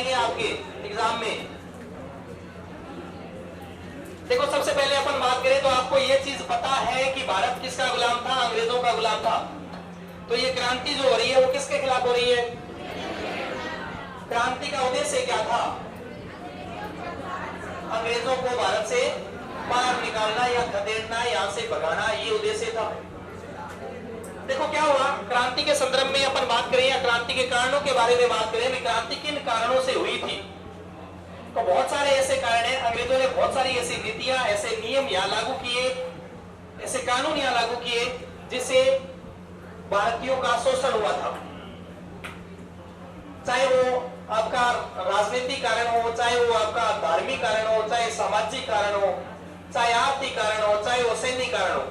आएंगे आपके एग्जाम में। देखो सबसे पहले अपन बात करें तो आपको ये चीज पता है कि भारत किसका गुलाम था? अंग्रेजों का गुलाम था। तो ये क्रांति जो हो रही है वो किसके खिलाफ हो रही है? क्रांति का उद्देश्य क्या था? अंग्रेजों को भारत से बाहर निकालना या खदेड़ना, यहां से भगाना, ये उद्देश्य था। देखो क्या हुआ क्रांति के संदर्भ में अपन बात करें या क्रांति के कारणों के बारे में बात करें, क्रांति किन कारणों से हुई थी? तो बहुत सारे ऐसे कारण हैं। अंग्रेजों ने बहुत सारी ऐसी नीतियां, ऐसे नियम यहाँ लागू किए, ऐसे कानून यहाँ लागू किए जिससे भारतीयों का शोषण हुआ था। चाहे वो आपका राजनीतिक कारण हो, चाहे वो आपका धार्मिक कारण हो, चाहे सामाजिक कारण हो, चाहे आर्थिक कारण हो, चाहे वो सैनिक कारण हो,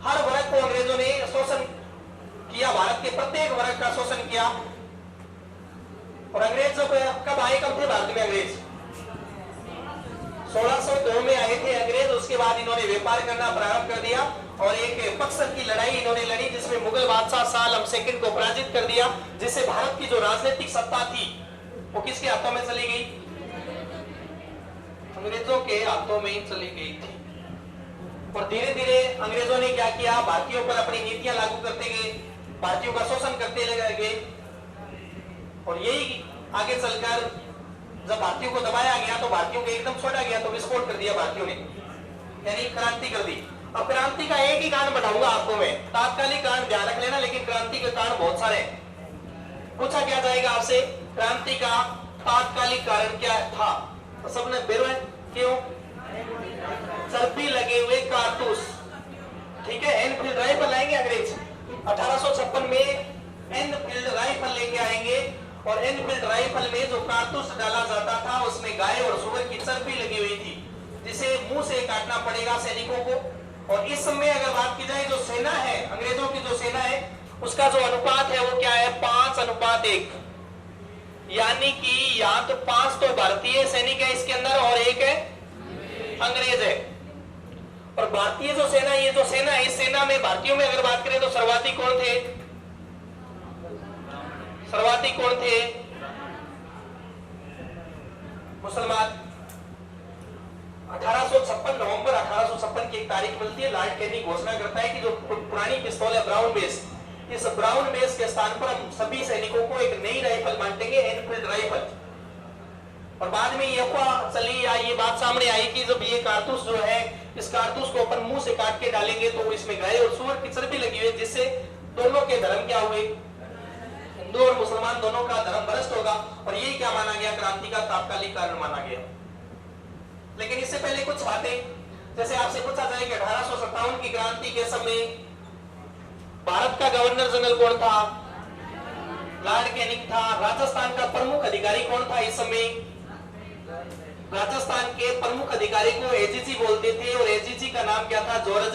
हर वर्ग को अंग्रेजों ने शोषण किया। भारत के प्रत्येक वर्ग का शोषण किया। और अंग्रेज कब आए, कब थे भारत में अंग्रेज? 1602 में आए थे अंग्रेज। उसके बाद इन्होंने व्यापार करना प्रारंभ कर दिया और एक बक्सर की लड़ाई इन्होंने लड़ी जिसमें मुगल बादशाह शाह आलम सेकंड को पराजित कर दिया, जिससे भारत की जो राजनीतिक सत्ता थी वो किसके हाथों में चली गई? अंग्रेजों के हाथों में ही चली गई थी। और धीरे धीरे अंग्रेजों ने क्या किया? भारतीयों पर अपनी नीतियां लागू करते गए, भारतीयों का शोषण करते गए। और यही आगे चलकर जब भारतीयों को दबाया गया तो भारतीयों को एकदम छोड़ा गया, तो विस्फोट कर दिया भारतीयों ने, यानी क्रांति कर दी। अब क्रांति का एक ही कारण बताऊंगा आपको मैं, तात्कालिक कारण ध्यान रख लेना, लेकिन क्रांति के कारण बहुत सारे पूछा क्या जाएगा आपसे, क्रांति का तात्कालिक कारण क्या था? तो सबने बेरो क्यों? चर्बी लगे हुए कारतूस, ठीक है। एनफील्ड राइफल लाएंगे अंग्रेज 1856 में, एनफील्ड राइफल लेके आएंगे और एनफील्ड राइफल में जो कारतूस डाला जाता था उसमें गाय और सुअर की चर्बी लगी हुई थी, जिसे मुंह से काटना पड़ेगा सैनिकों को। और इस समय अगर बात की जाए जो सेना है, अंग्रेजों की जो सेना है, उसका जो अनुपात है वो क्या है? 5:1, यानी कि या तो 5 तो भारतीय सैनिक है इसके अंदर और 1 है अंग्रेज है। और भारतीय जो सेना, ये जो सेना है, इस सेना में भारतीयों में अगर बात करें तो सर्वाधिक कौन थे? सर्वाधिक कौन थे? मुसलमान। 1856 नवंबर 1856 की एक तारीख मिलती है, लॉर्ड कैनी घोषणा करता है कि जो पुरानी पिस्तौल है ब्राउन बेस, इस ब्राउन बेस के स्थान पर हम सभी सैनिकों को एक नई राइफल बांटेंगे, एनफील्ड राइफल। और बाद में ये अफवाह चली या ये बात सामने आई कि जब ये कारतूस जो है, इस कारतूस को अपन मुंह से काट के डालेंगे तो इसमें गाय और सूअर की चर्बी लगी हुई, जिससे दोनों के धर्म क्या हुए? हिंदू और मुसलमान दोनों का धर्म भ्रष्ट होगा। और ये क्या माना गया? क्रांति का तात्कालिक कारण माना गया। लेकिन इससे पहले कुछ बातें, जैसे आपसे पूछा जाए कि 1857 की क्रांति के समय भारत का गवर्नर जनरल कौन था? लॉर्ड कैनिंग था। राजस्थान का प्रमुख अधिकारी कौन था इस समय? राजस्थान के प्रमुख अधिकारी को एजीजी बोलते थे और एजीजी का नाम क्या था? जॉर्ज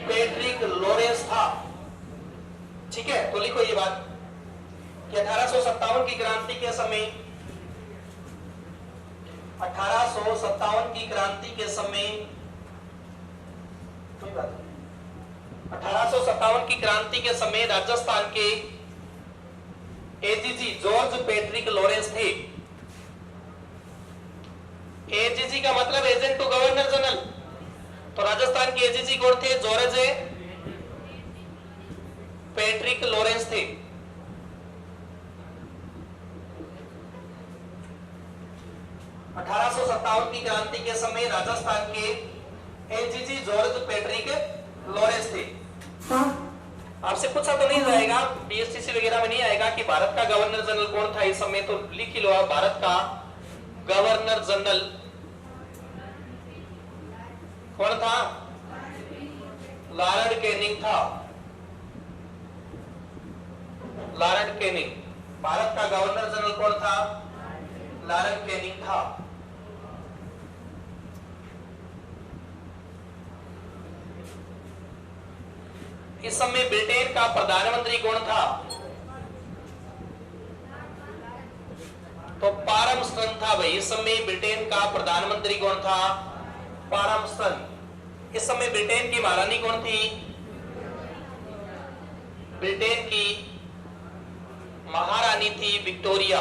पैट्रिक लॉरेंस था। ठीक है, तो लिखो ये बात कि 1857 की क्रांति के समय, 1857 की क्रांति के समय, 1857 की क्रांति के समय राजस्थान के एजीजी जॉर्ज पैट्रिक लॉरेंस थे। एजीजी का मतलब एजेंट टू गवर्नर जनरल, तो राजस्थान के एजीजी कौन थे? जॉर्ज पैट्रिक लॉरेंस थे। की क्रांति के समय राजस्थान के एजीजी जॉर्ज पैट्रिक लॉरेंस थे। आपसे पूछा तो नहीं जाएगा, बीएसटीसी वगैरह में नहीं आएगा कि भारत का गवर्नर जनरल कौन था इस समय, तो लिख ही लो आप, भारत का गवर्नर जनरल कौन था? लॉर्ड कैनिंग था। लॉर्ड कैनिंग, भारत का गवर्नर जनरल कौन था? लॉर्ड कैनिंग था। इस समय ब्रिटेन का प्रधानमंत्री कौन था? तो पारमस्टन था भाई। इस समय ब्रिटेन का प्रधानमंत्री कौन था? पारमस्टन। इस समय ब्रिटेन की महारानी कौन थी? ब्रिटेन की महारानी थी विक्टोरिया।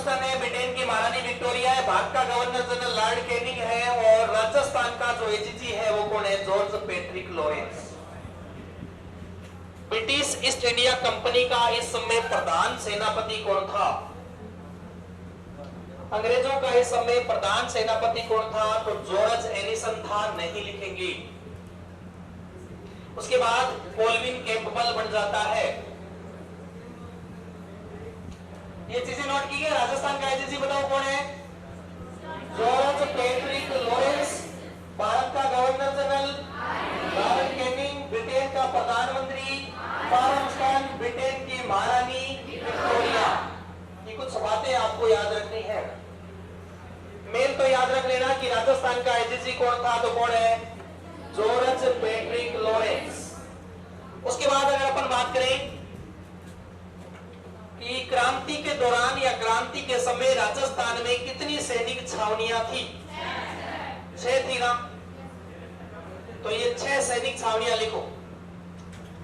फर्गुसन है, ब्रिटेन की महारानी विक्टोरिया है, भारत का गवर्नर जनरल लॉर्ड कैनिंग है, और राजस्थान का जो एजीजी है वो कौन है? George Patrick Lawrence. British east India company का इस समय प्रधान सेनापति कौन था? अंग्रेजों का इस समय प्रधान सेनापति कौन था? तो जॉर्ज एनिसन था, नहीं लिखेंगे। उसके बाद कोलविन कैंपबेल बन जाता है। ये चीजें नोट की गई। राजस्थान का एजीजी बताओ कौन है? George Patrick Lawrence. भारत का governor general lord Canning. Britain का प्रधानमंत्री फार्मस्टन। ब्रिटेन की महारानी विक्टोरिया। ये कुछ बातें आपको याद रखनी है। मेन तो याद रख लेना कि राजस्थान का एजीजी कौन था, तो कौन है? George Patrick Lawrence. उसके बाद अगर अपन बात करें कि क्रांति के दौरान या क्रांति के समय राजस्थान में कितनी सैनिक छावनियां थी? 6 थी ना? तो ये 6 सैनिक छावनियां लिखो।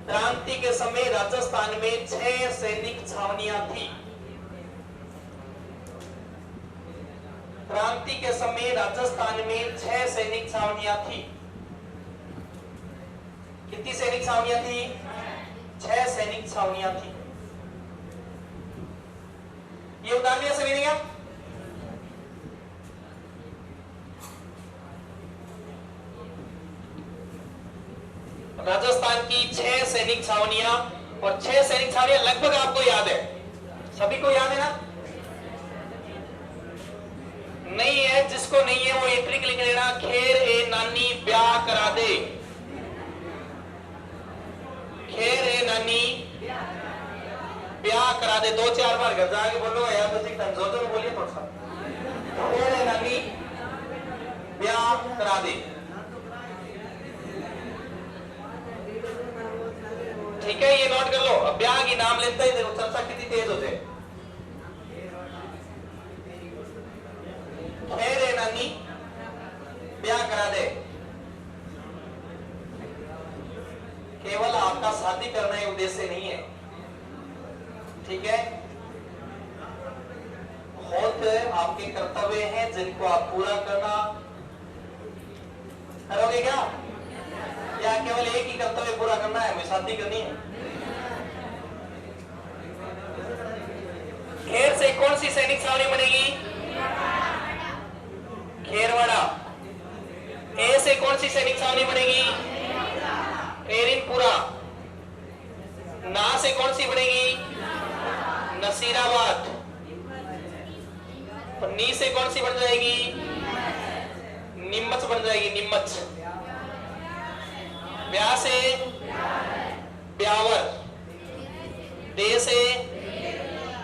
क्रांति के समय राजस्थान में 6 सैनिक छावनियां थी। क्रांति के समय राजस्थान में 6 सैनिक छावनियां थी। कितनी सैनिक छावनियां थी? 6 सैनिक छावनियां थी। ये उतार दिया सभी ने क्या? राजस्थान की 6 सैनिक छावनियां, और 6 सैनिक छावनियां लगभग आपको याद है, सभी को याद है ना? नहीं है, जिसको नहीं है वो एक ट्रिक लिख लेना, खेर ए नानी ब्याह करा दे। खेर ए नानी ब्याह करा दे। 2-4 बार घर जाके बोलो यार, तो ठीक है, जोर बोलिए थोड़ा सा। खेर ए नानी ब्याह करा दे। ठीक है, ये नोट कर लो। अब ब्याह की नाम लेते ही देखो चर्चा कितनी तेज होते। खेर ए नानी ब्याह करा दे। केवल आपका शादी करना ही उद्देश्य नहीं है, ठीक है? बहुत आपके कर्तव्य हैं जिनको आप पूरा करना। करोगे क्या? या केवल एक ही कर्तव्य पूरा करना है, हमें शादी करनी है? खेर से कौन सी सैनिक छावनी बनेगी? खेरवाड़ा। ए से कौन सी सैनिक छावनी बनेगी? एरिनपुरा। ना से कौन सी बनेगी? नसीराबाद। और नी से कौन सी बन जाएगी? नीमच बन जाएगी, नीमच। ब्याह से ब्यावर। दे से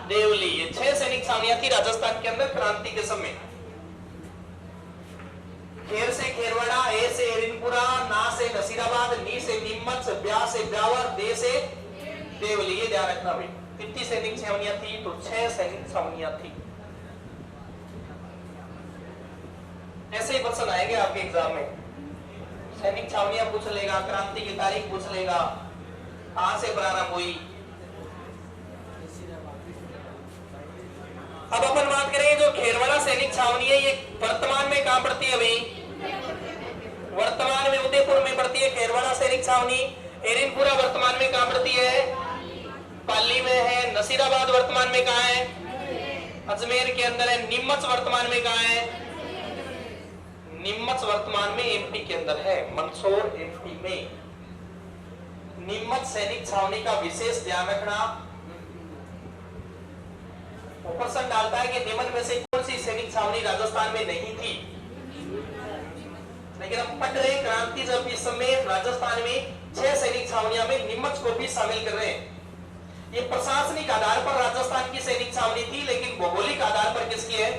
देवली। ये 6 सैनिक छावनियां थी राजस्थान के अंदर क्रांति के समय। खेर से खेरवाड़ा, ए से एरिनपुरा, ना से नसीराबाद, नी से नीमच, ब्याह से ब्यावर, दे से देवली। ये ध्यान रखना भाई। कितनी सैनिक छावनियां थी? तो 6 सैनिक छावनियां थी। ऐसे ही क्वेश्चन आएंगे आपके एग्जाम में। सैनिक छावनियां पूछ लेगा, क्रांति की तारीख पूछ लेगा, कहां से प्रारंभ हुई। अब अपन बात करें जो खेरवाड़ा सैनिक छावनी है, ये वर्तमान में कहां पड़ती है अभी? वर्तमान में उदयपुर में पड़ती है खेरवाड़ा सैनिक छावनी। एरिनपुरा वर्तमान में कहां पड़ती है? पाली में है। नसीराबाद वर्तमान में कहां है? अजमेर के अंदर है। नीमच वर्तमान में कहां है? नीमच वर्तमान में एमपी के अंदर है, मंदसौर एमपी में। नीमच सैनिक छावनी का विशेष ध्यान रखना। प्रश्न डालता है कि निम्न में से कौन सी सैनिक छावनी राजस्थान में नहीं थी? लेकिन हम पढ़ रहे क्रांति जब इस समय राजस्थान में 6 सैनिक छावनियां में नीमच को भी शामिल कर रहे हैं। ये प्रशासनिक आधार पर राजस्थान की सैनिक छावनी थी, लेकिन भौगोलिक आधार पर किसकी है?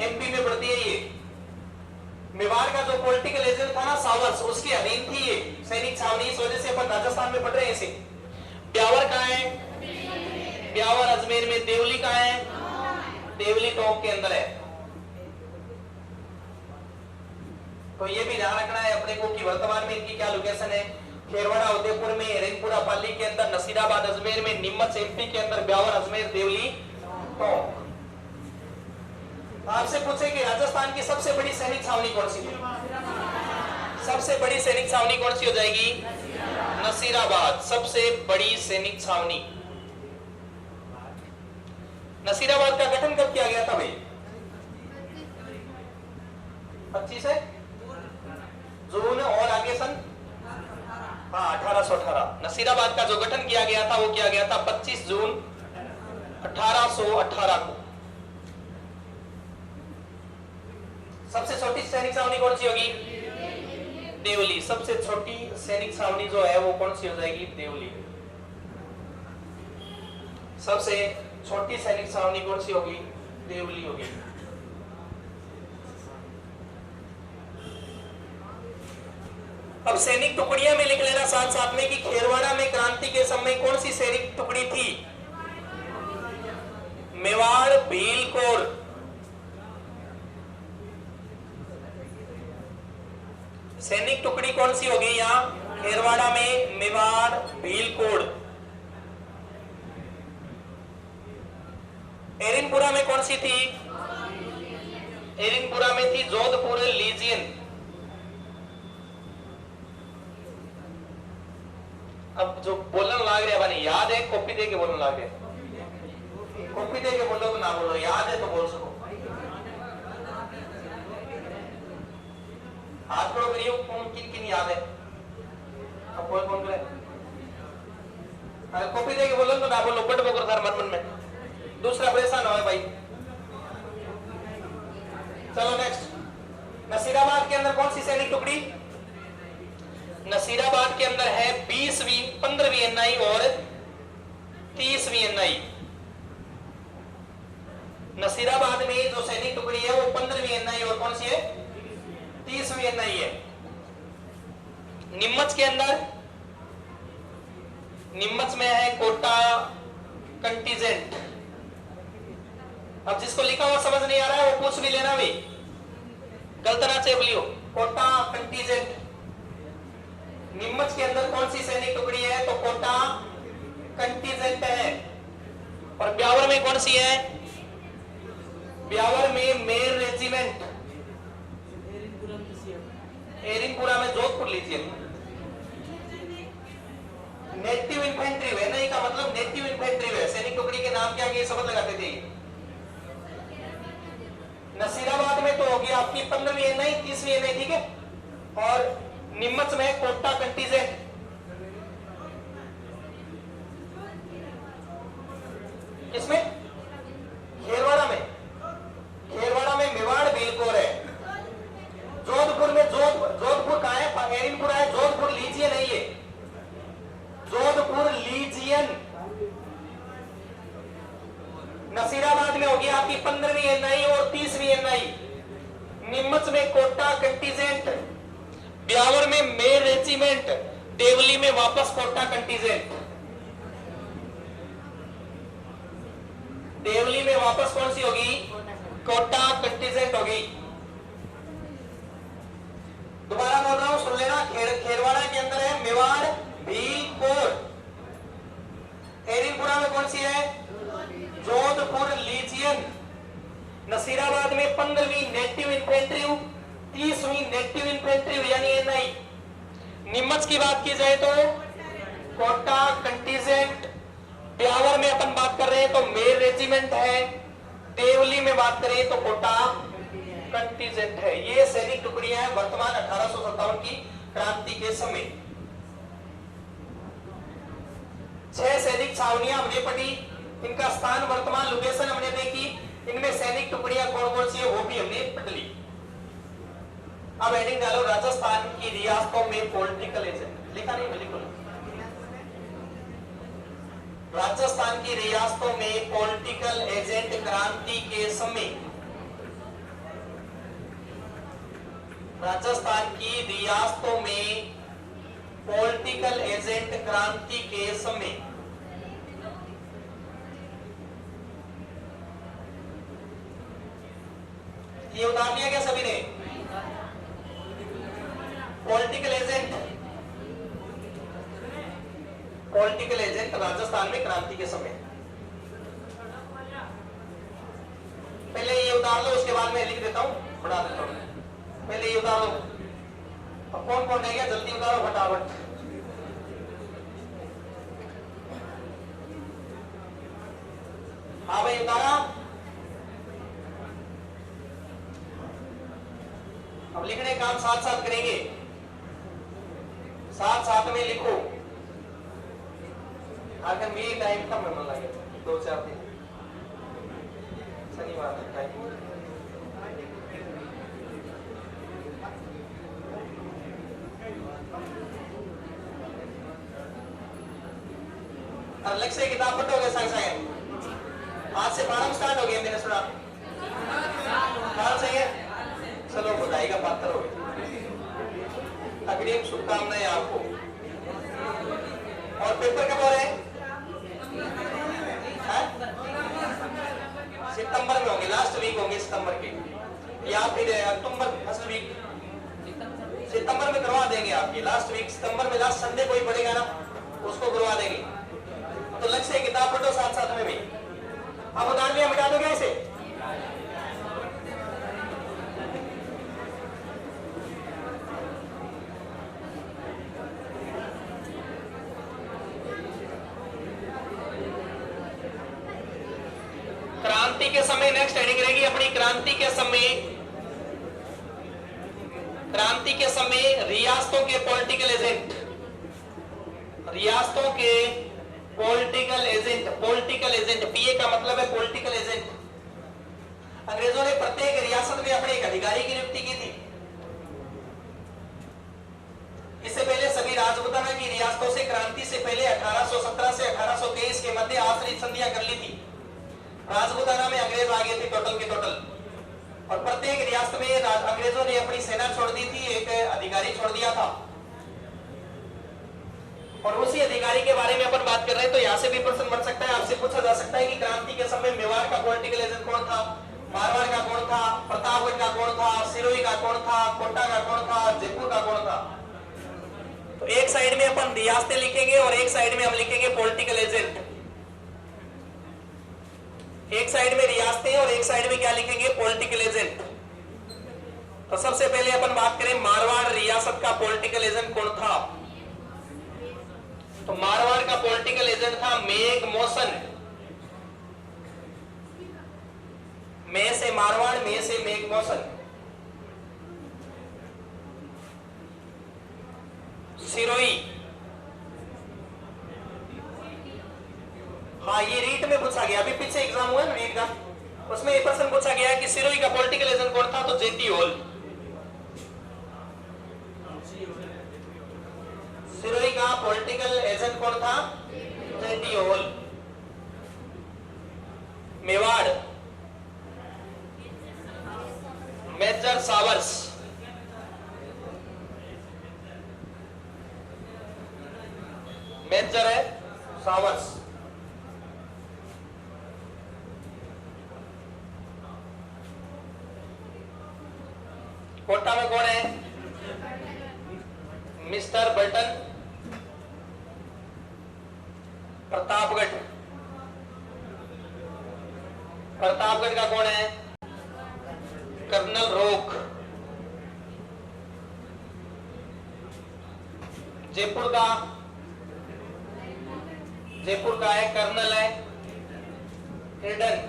एमपी में पड़ती है। ये मेवाड़ का जो पॉलिटिकल एजेंट था ना सावर्स, उसके अधीन थी ये सैनिक छावनी। इस वजह से अपन राजस्थान में पढ़ रहे हैं इसे। ब्यावर कहां है? ब्यावर अजमेर में। देवली कहां है? देवली टोंक के अंदर है। तो ये भी ध्यान रखना है अपने को कि वर्तमान में इनकी क्या लोकेशन है। खेरवाड़ा उदयपुर में, एरिनपुरा पाली के अंदर, नसीराबाद अजमेर में, नीमच एमपी के अंदर, ब्यावर अजमेर देवली टोंक। आपसे पूछे कि राजस्थान की सबसे बड़ी सैनिक छावनी कौन सी है? सबसे बड़ी सैनिक छावनी कौन सी हो जाएगी? नसीराबाद। सबसे बड़ी सैनिक छावनी नसीराबाद का गठन कब किया गया था भाई? 25 है जून और आगे सन 1818। नसीराबाद का जो गठन किया गया था वो किया गया था 25 जून 1818 को। सबसे छोटी सैनिक छावनी कौन सी होगी? देवली। सबसे छोटी सैनिक छावनी जो है वो कौन सी हो जाएगी? देवली। सबसे छोटी सैनिक छावनी कौन सी होगी? देवली होगी। अब सैनिक टुकड़ियां में लिख लेना साथ साथ में कि खेरवाड़ा में क्रांति के समय कौन सी सैनिक टुकड़ी थी? मेवाड़, भील, कोर। सैनिक टुकड़ी कौन सी होगी यहाँ? खेरवाड़ा में मेवाड़, भील, कोड़। एरिनपुरा में कौन सी थी? एरिनपुरा में थी जोधपुर लीजियन। अब जो बोलने लाग रहे बने याद है? कॉपी दे के बोलने लाग रहे? कॉपी दे के बोलो तो ना बोलो, याद है तो बोल सको। हाथ खड़ो करिए, किन किन याद है? अब कौन कौन करे? कॉपी दे के बोलो तो ना बोलो, बट बोकर सर मन में दूसरा परेशान हो भाई। चलो नेक्स्ट। नसीराबाद के अंदर कौन सी सैनिक टुकड़ी? नसीराबाद के अंदर है 20वीं, 15वीं एनआई और 30वीं एनआई। नसीराबाद में जो सैनिक टुकड़ी है वो 15वीं एनआई और कौन सी है? 30वीं एनआई है। नीमच के अंदर, नीमच में है कोटा कंटीजेंट। अब जिसको लिखा हुआ समझ नहीं आ रहा है वो पूछ भी लेना भी, गलत ना चेपलियो। कोटा कंटीजेंट नीमच के अंदर कौन सी सैनिक टुकड़ी है? तो कोटा कंटीजेंट है। और ब्यावर में कौन सी है? ब्यावर में मेर रेजिमेंट। एरिनपुरा में जोधपुर लीजिए। नेटिव इन्फेंट्री वे नहीं का मतलब नेटिव इन्फेंट्री वे। सैनिक टुकड़ी के नाम क्या ये शब्द लगाते थे। नसीराबाद में तो होगी आपकी 15वीं एनआई, 30वीं एनआई, ठीक है। और नीमच में कोटा कंटीजेंट। किसमें? खेरवाड़ा में। खेरवाड़ा में मेवाड़, भीलकोर है। जोधपुर में जोधपुर कहां है? एरिनपुरा है। जोधपुर लीजियन है ये, जोधपुर लीजियन। नसीराबाद में होगी आपकी 15वीं एनआई और 30वीं एनआई। नीमच में कोटा कंटीजेंट, ब्यावर में मेर रेजिमेंट, देवली में वापस कोटा कंटीजेंट। देवली में वापस कौन सी होगी? कोटा कंटीजेंट होगी। दोबारा बोल रहा हूं, सुन लेना। खेरवाड़ा के अंदर है मेवाड़, भील, कोर। एरिनपुरा में कौन सी है? जोधपुर लीजियन। नसीराबाद में 15वीं नेटिव इन्फेंट्री, 30वीं नेटिव इन्फेंट्री यानी एनआई। नीमच की बात की जाए तो कोटा कंटीजेंट। ब्यावर में अपन बात कर रहे हैं तो मेर रेजिमेंट है। देवली में बात करें तो कोटा कंटीजेंट है। ये सैनिक टुकड़ियां हैं वर्तमान 1857 की क्रांति के समय। 6 सैनिक छावनियां हमने पढ़ी, इनका स्थान, वर्तमान लोकेशन हमने देखी। इनमें सैनिक टुकड़ियां कौन कौन सी है वो भी हमने पढ़ ली। अब हेडिंग डालो, राजस्थान की रियासतों में पॉलिटिकल एजेंट। लिखा नहीं, बिल्कुल। राजस्थान की रियासतों में पॉलिटिकल एजेंट क्रांति के समय। राजस्थान की रियासतों में पॉलिटिकल एजेंट क्रांति के समय। ये उतार लिया क्या सभी ने? Political agent, political agent Rajasthan में क्रांति के समय। पहले ये उतार उतार लो, उसके बाद मैं लिख देता हूँ, बढ़ा देता हूँ। पहले ये उतारो। अब कौन कौन रह गया, जल्दी उतारो फटाफट। हाँ भाई उतारा। अब लिखने काम साथ साथ करेंगे, साथ साथ में लिखो। आखिर मेरी टाइम कम है, मन लगे 2-4 दिन शनिवार तक टाइम। अलग से किताब पढ़ोगे संग संग, आज से पाठम स्टार्ट हो गया, मैंने सुना कल से है। चलो बधाई का पात्र हो गए, अग्रिम शुभकामनाएं आपको। और पेपर कब हो रहे हैं? सितंबर में होंगे, लास्ट वीक होंगे सितंबर के, या फिर अक्टूबर फर्स्ट वीक। सितंबर में करवा देंगे आपके, लास्ट वीक सितंबर में, लास्ट संडे कोई पड़ेगा ना, उसको करवा देंगे। तो लग से किताब पढ़ो साथ साथ में भी। अब उतार लिया, मिटा दोगे इसे? क्रांति के समय नेक्स्ट हेडिंग रहेगी अपनी, क्रांति के समय, क्रांति के समय रियासतों के पॉलिटिकल एजेंट, रियासतों के पॉलिटिकल एजेंट, पॉलिटिकल एजेंट, पीए का मतलब है पॉलिटिकल एजेंट। अंग्रेजों ने प्रत्येक रियासत में अपने एक अधिकारी की नियुक्ति की थी। इससे पहले सभी राजपूताना की रियासतों से क्रांति से पहले 1817 से 1823 के मध्य आश्रित संधियां कर ली थी। राजपूताना में अंग्रेज आ गए थे टोटल के टोटल, और प्रत्येक रियासत में अंग्रेजों ने अपनी सेना छोड़ दी थी, एक अधिकारी छोड़ दिया था। और उसी अधिकारी के बारे में अपन बात कर रहे हैं। तो यहाँ से भी प्रश्न बन सकता है, आपसे पूछा जा सकता है कि क्रांति के समय मेवाड़ का पॉलिटिकल एजेंट कौन था, मारवाड़ का कौन था, प्रतापगढ़ का कौन था, सिरोही का कौन था, कोटा का कौन था, जयपुर का कौन था। तो एक साइड में अपन रियासतें लिखेंगे और एक साइड में हम लिखेंगे पॉलिटिकल एजेंट। एक साइड में रियासतें और एक साइड में क्या लिखेंगे, पॉलिटिकल एजेंट। तो सबसे पहले अपन बात करें मारवाड़ रियासत का पॉलिटिकल एजेंट कौन था। तो मारवाड़ का पॉलिटिकल एजेंट था मेघ मौसन। में से मारवाड़, में से मेघ मौसन। सिरोही, हाँ ये रीट में पूछा गया, अभी पीछे एग्जाम हुआ ना रीट का, उसमें ये प्रश्न पूछा गया कि सिरोही का पॉलिटिकल एजेंट कौन था, तो जेटी होल। सिरोही का पॉलिटिकल एजेंट कौन था, JT Hole. Mewar major Showers. Major है सावर्स। कोटा में कौन है, मिस्टर बल्टन। प्रतापगढ़, प्रतापगढ़ का कौन है, कर्नल रोक। जयपुर का, जयपुर का है कर्नल है हिडन।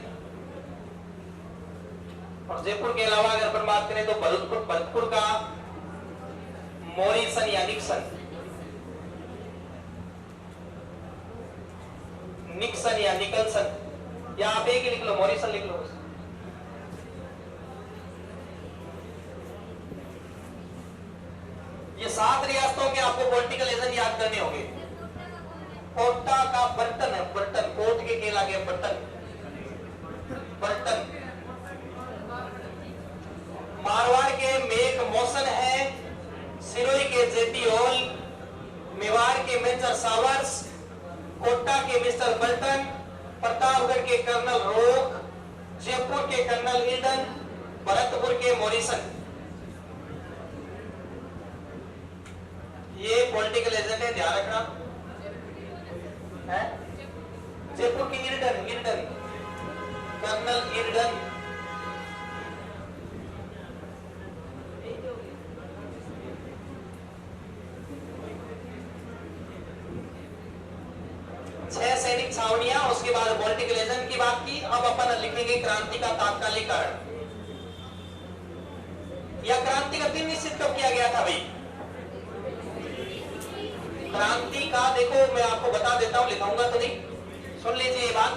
और जयपुर के अलावा अगर अपन बात करें तो भरतपुर का मॉरिसन या निक्सन, निक्सन या निकलसन, या आप एक ही लिख लो, मॉरिसन लिख लो। ये 7 रियासतों के आपको पॉलिटिकल एजेंट याद करने होंगे। कोटा का बर्टन है, बर्टन, कोट के केला के बर्टन, बर्टन। मारवाड़ के मेघ मौसन है, सिरोही के जेटी होल, मेवाड़ के मेजर सावर्स, कोटा के मिस्टर बल्टन, प्रतापगढ़ के कर्नल रोक, जयपुर के कर्नल ईडन, भरतपुर के मॉरिसन। ये पॉलिटिकल एजेंट है, ध्यान रखना है। जयपुर की ईडन, ईडन कर्नल ईडन, देखेंगे क्रांति का तात्कालिक कारण। या क्रांति का दिन निश्चित कब किया गया था भाई? क्रांति का देखो मैं आपको बता देता हूं, लिखाऊंगा तो नहीं, सुन लीजिए ये बात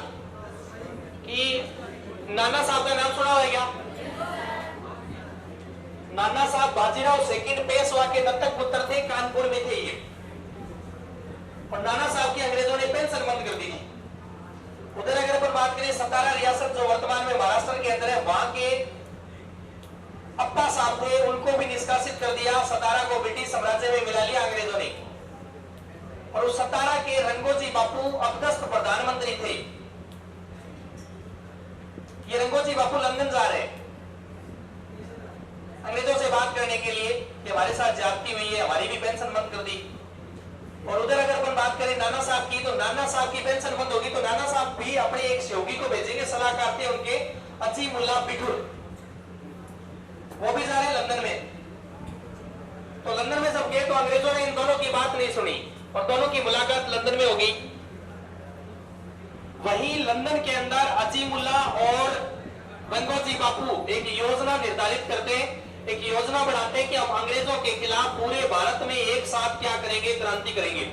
कि नाना साहब का नाम सुना है क्या? नाना साहब बाजीराव सेकंड पेशवा के दत्तक पुत्र थे, कानपुर में थे ये। और नाना साहब की अंग्रेजों ने पेंशन बंद कर दी थी। उधर अगर अपन बात करें सतारा रियासत जो वर्तमान में महाराष्ट्र के अंदर है, वहां के अप्पा साहब थे, उनको भी निष्कासित कर दिया। सतारा को ब्रिटिश साम्राज्य में मिला लिया अंग्रेजों ने। और उस सतारा के रंगोजी बापू अबदस्त प्रधानमंत्री थे। ये रंगोजी बापू लंदन जा रहे हैं अंग्रेजों से बात करने के लिए कि हमारे साथ ज्यादती हुई है, हमारी भी पेंशन बंद कर दी। और उधर अगर अपन बात करें नाना साहब की, तो नाना साहब की पेंशन बंद होगी तो नाना साहब भी अपने एक सहयोगी को भेजेंगे, सलाहकार थे उनके अजीमुल्लाह बिठुर, वो भी जा रहे हैं लंदन में। तो लंदन में जब गए तो अंग्रेजों ने इन दोनों की बात नहीं सुनी और दोनों की मुलाकात लंदन में होगी। वहीं लंदन के अंदर अजीमुल्लाह और रंगोजी बापू एक योजना निर्धारित करते हैं, एक योजना बनाते हैं कि हम अंग्रेजों के खिलाफ पूरे भारत में एक साथ क्या करेंगे, क्रांति करेंगे।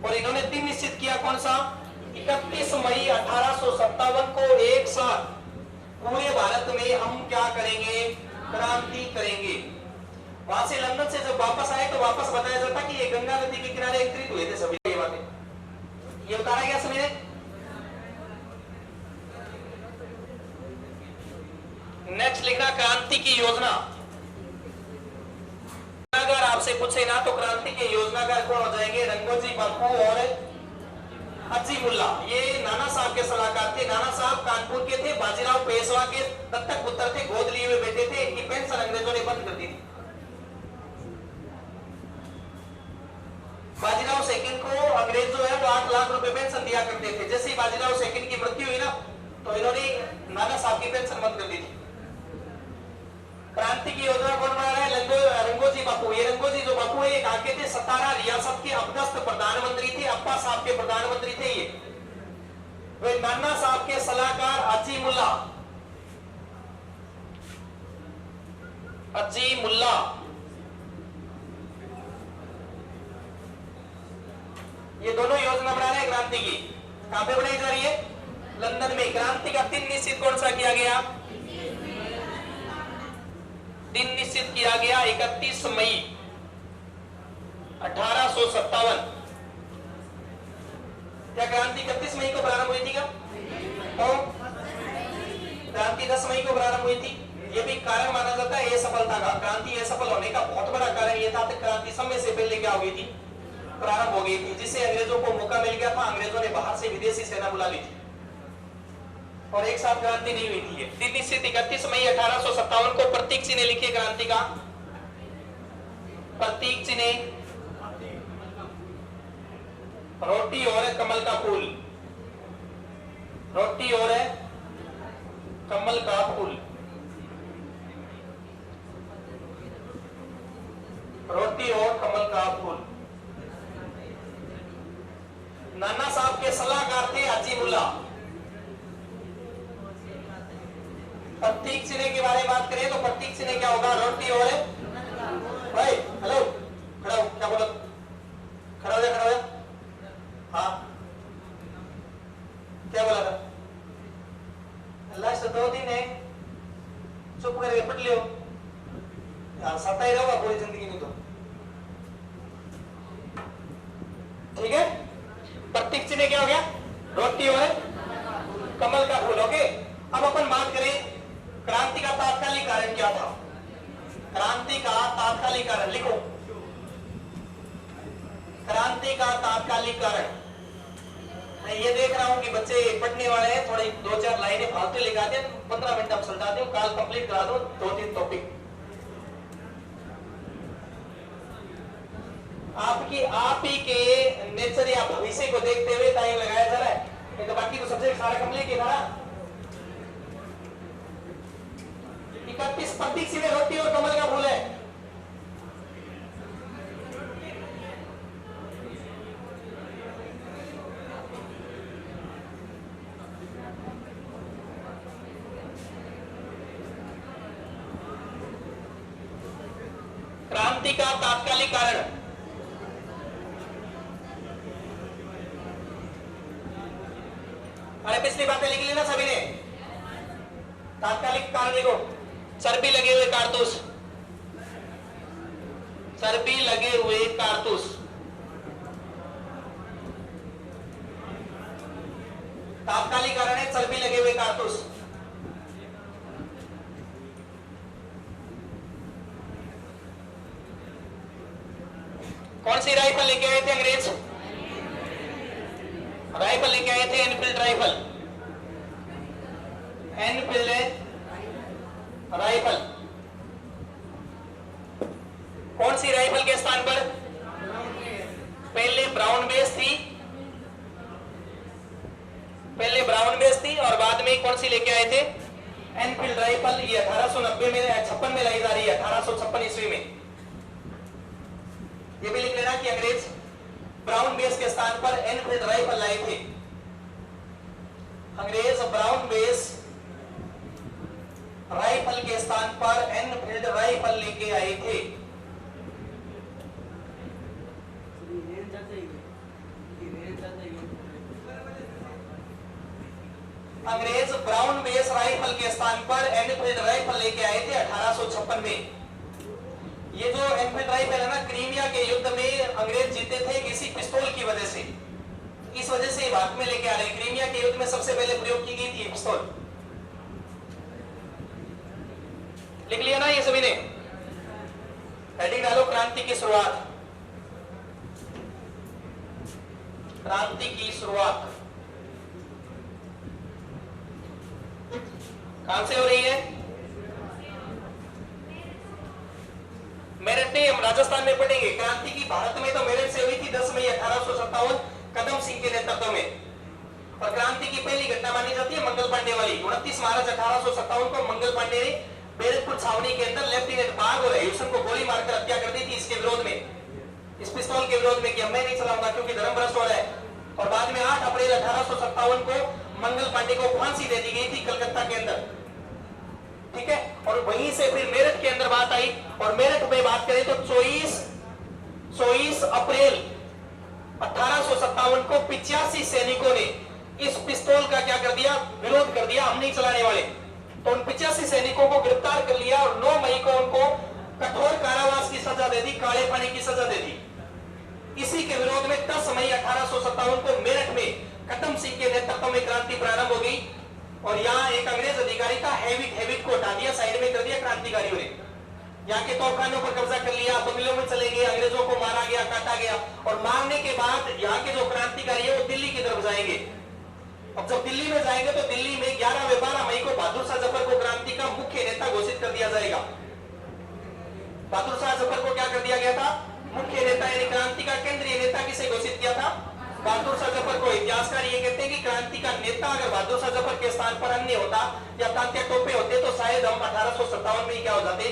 और इन्होंने दिन निश्चित किया, कौन सा? 31 मई 1857 को एक साथ पूरे भारत में हम क्या करेंगे, क्रांति करेंगे। वहां से लंदन से जब वापस आए तो वापस बताया जाता कि ये गंगा नदी के किनारे एकत्रित हुए थे सभी ये बातें। ये उतारा गया सभी ने। नेक्स्ट लिखना क्रांति की योजना। अगर आपसे पूछे ना तो क्रांति के योजनाकार कौन हो जाएंगे? रंगोजी बापू और अजीमुल्लाह। ये नाना साहब के सलाहकार थे। नाना साहब कानपुर के थे, बाजीराव पेशवा के दत्तक पुत्र थे, गोद लिए हुए बेटे थे। इनकी पेंशन अंग्रेजों ने बंद कर दी थी। बाजीराव सेकंड को अंग्रेज जो है वो 8 लाख रुपए पेंशन दिया करते थे। जैसे ही बाजीराव सेकंड की मृत्यु हुई ना तो इन्होंने नाना साहब की पेंशन बंद कर दी थी। क्रांति की योजना कौन बना रहा है? रंगोजी बापू। ये रंगोजी जो बापू है, आगे थे सतारा रियासत के अबदस्त प्रधानमंत्री थे, अप्पा साहब के प्रधानमंत्री थे ये। वे नाना साहब के सलाहकार अजीमुल्लाह। ये दोनों योजना बना रहे हैं क्रांति की। कहां पे बनाई जा रही है? लंदन में। क्रांति का दिन निश्चित कौन सा किया गया? दिन निश्चित किया गया 31 मई 1857। क्या क्रांति 31 मई को प्रारंभ हुई थी क्या? तो क्रांति 10 मई को प्रारंभ हुई थी। यह भी कारण माना जाता है ये सफलता का। क्रांति असफल होने का बहुत बड़ा कारण यह था कि क्रांति समय से पहले क्या हो गई थी? प्रारंभ हो गई थी, जिससे अंग्रेजों को मौका मिल गया था। अंग्रेजों ने बाहर से विदेशी सेना बुला ली थी और एक साथ क्रांति नहीं हुई थी। दिन निश्चित 31 मई 1857 को। प्रतीक चिन्ह लिखिए क्रांति का। प्रतीक चिन्ह रोटी और कमल का फूल। रोटी और कमल का फूल। रोटी और कमल का फूल। नाना साहब के सलाहकार थे अजीमुल्लाह। प्रतीक चिन्ह के बारे में बात करें तो प्रतीक चिन्ह क्या होगा? रोटी और भाई हेलो, खड़ा हो, क्या बोला? खड़ा हो जा, खड़ा हो जा। हाँ क्या बोला था? लास्ट 2 दिन है, चुप करके पढ़ लियो यार, सता ही रहोगा पूरी जिंदगी में तो। ठीक है, प्रतीक चिन्ह क्या हो गया? रोटी और कमल का फूल। ओके, अब अपन बात करें क्रांति का तात्कालिक कारण क्या था? क्रांति का तात्कालिक कारण लिखो। क्रांति का तात्कालिक कारण। मैं ये देख रहा हूं कि बच्चे पढ़ने वाले हैं, थोड़ी 2-4 लाइनें फालतू लिखा दे, 15 मिनट अब सुलझाते हूँ, काल कंप्लीट करा दो 2-3 टॉपिक। आप ही के नेचर या भविष्य को देखते हुए टाइम लगाया जा रहा है, तो बाकी तो सब्जेक्ट सारा कंप्लीट किया ना। 31 प्रतीक चिन्ह रोटी और कमल का फूल है। क्रांति का तात्कालिक कारण। अरे पिछली बातें लिख ली ना सभी ने। तात्कालिक कारण लिखो, चर्बी लगे हुए कारतूस, चर्बी लगे हुए कारतूस। तात्कालिक कारण है चर्बी लगे हुए कारतूस। कौन सी राइफल लेके आए थे अंग्रेज? राइफल लेके आए थे एनफील्ड राइफल, एनफील्ड राइफल। कौन सी राइफल के स्थान पर? पहले ब्राउन बेस थी, पहले ब्राउन बेस थी और बाद में कौन सी लेके आए थे? Enfield rifle. ये 1890 में 56 में लाई जा रही है, 1856 ईस्वी में। ये भी लिख लेना कि अंग्रेज ब्राउन बेस के स्थान पर एनफील्ड राइफल लाए थे। अंग्रेज ब्राउन बेस राइफल के स्थान पर एनफील्ड राइफल लेके आए थे। अंग्रेज ब्राउन बेस राइफल के स्थान पर एनफील्ड राइफल लेके आए थे 1856 में। ये जो एनफील्ड राइफल है ना, क्रीमिया के युद्ध में अंग्रेज जीते थे किसी पिस्तौल की वजह से। इस वजह से भारत में लेके आ रहे हैं। क्रीमिया के युद्ध में सबसे पहले प्रयोग की गई थी पिस्तौल। लिख लिया ना ये सभी ने? हेडिंग डालो, क्रांति की शुरुआत। क्रांति की शुरुआत कहां से हो रही है? मेरठ में, हम राजस्थान में पढ़ेंगे। क्रांति की भारत में तो मेरठ से हुई थी 10 मई 1857 कदम सिंह के नेतृत्व में। और क्रांति की पहली घटना मानी जाती है मंगल पांडे वाली। 29 मार्च 1857 को मंगल पांडे ने बैरकपुर छावनी के अंदर लेफ्टिनेंट बाग और ह्यूसन को गोली मारकर हत्या कर दी थी इसके विरोध में, इस पिस्तौल के विरोध में कि मैं नहीं चलाऊंगा क्योंकि धर्म भ्रष्ट हो रहा है। और बाद में 8 अप्रैल 1857 को मंगल पांडे को फांसी दे दी गई थी कलकत्ता के अंदर। ठीक है, और वहीं से फिर मेरठ के अंदर बात आई। और मेरठ में बात करें तो 24 अप्रैल 1857 को 85 सैनिकों ने इस पिस्तौल का क्या कर दिया? विरोध कर दिया, हम नहीं चलाने वाले। तो उन 85 सैनिकों को गिरफ्तार कर लिया और 9 मई को उनको कठोर कारावास की सजा दे दी, काले पानी की सजा दे दी। इसी के विरोध में 10 मई 1857 को मेरठ में कदम सिंह के नेतृत्व में क्रांति प्रारंभ हो गई। और यहाँ एक अंग्रेज अधिकारी था, हैविट को हटा दिया, साइड में कर दिया क्रांतिकारियों ने। यहाँ के तोपखानों पर कब्जा कर लिया, बंगलों में चले गए, अंग्रेजों को मारा गया, काटा गया। और मारने के बाद यहाँ के जो क्रांतिकारी है वो दिल्ली की तरफ जाएंगे। अब जब दिल्ली में जाएंगे तो दिल्ली में 11 व 12 मई को बहादुर शाह जफर को क्रांति का मुख्य नेता घोषित कर दिया जाएगा। बहादुर शाह जफर को क्या कर दिया गया था? मुख्य नेता, यानी क्रांति का केंद्रीय नेता किसे घोषित किया था? बहादुर शाह जफर को। इतिहासकार ये कहते हैं कि क्रांति का नेता अगर बहादुर शाह जफर के स्थान पर अन्य होता या तात्या टोपे होते तो शायद हम 1857 में क्या हो जाते?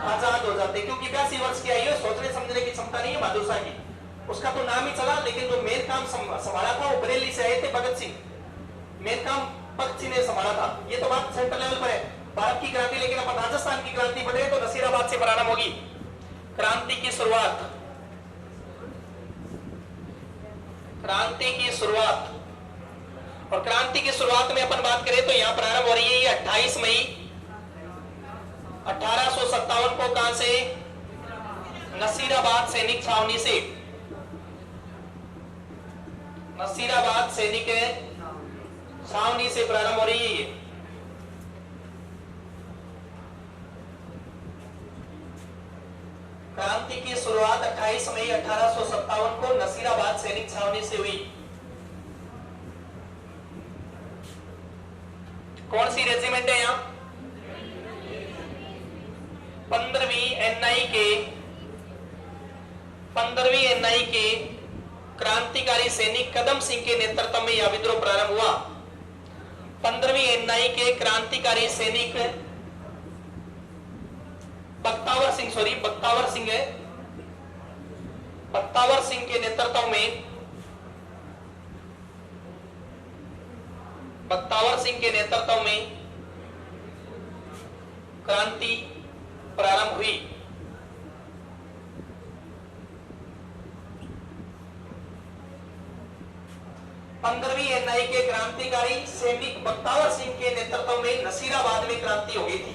आजाद हो जाते। क्योंकि 82 वर्ष की आयु, सोचने समझने की क्षमता नहीं है बहादुर शाह की। उसका तो नाम ही चला, लेकिन जो मेन काम संभाला था वो बरेली से आए थे भगत सिंह। मेन काम भगत सिंह ने संभाला था। ये तो बात सेंट्रल लेवल पर है, भारत की क्रांति। लेकिन अपन राजस्थान की क्रांति पढ़े तो नसीराबाद से प्रारंभ होगी क्रांति की शुरुआत। क्रांति की शुरुआत, और क्रांति की शुरुआत में अपन बात करें तो यहां प्रारंभ हो रही है 28 मई 1857 को। कहां से? नसीराबाद सैनिक छावनी से। नसीराबाद सैनिक छावनी से प्रारंभ हो रही है ये। क्रांति की शुरुआत 28 मई 1857 को नसीराबाद सैनिक छावनी से हुई। कौन सी रेजिमेंट है यहां? 15वीं एनआई के क्रांतिकारी सैनिक कदम सिंह के नेतृत्व में यह विद्रोह प्रारंभ हुआ। 15वीं एनआई के क्रांतिकारी सैनिक बख्तावर सिंह के नेतृत्व में, क्रांति प्रारंभ हुई। 15वीं एनआई के क्रांतिकारी सैनिक बख्तावर सिंह के नेतृत्व में नसीराबाद में क्रांति हो गई थी।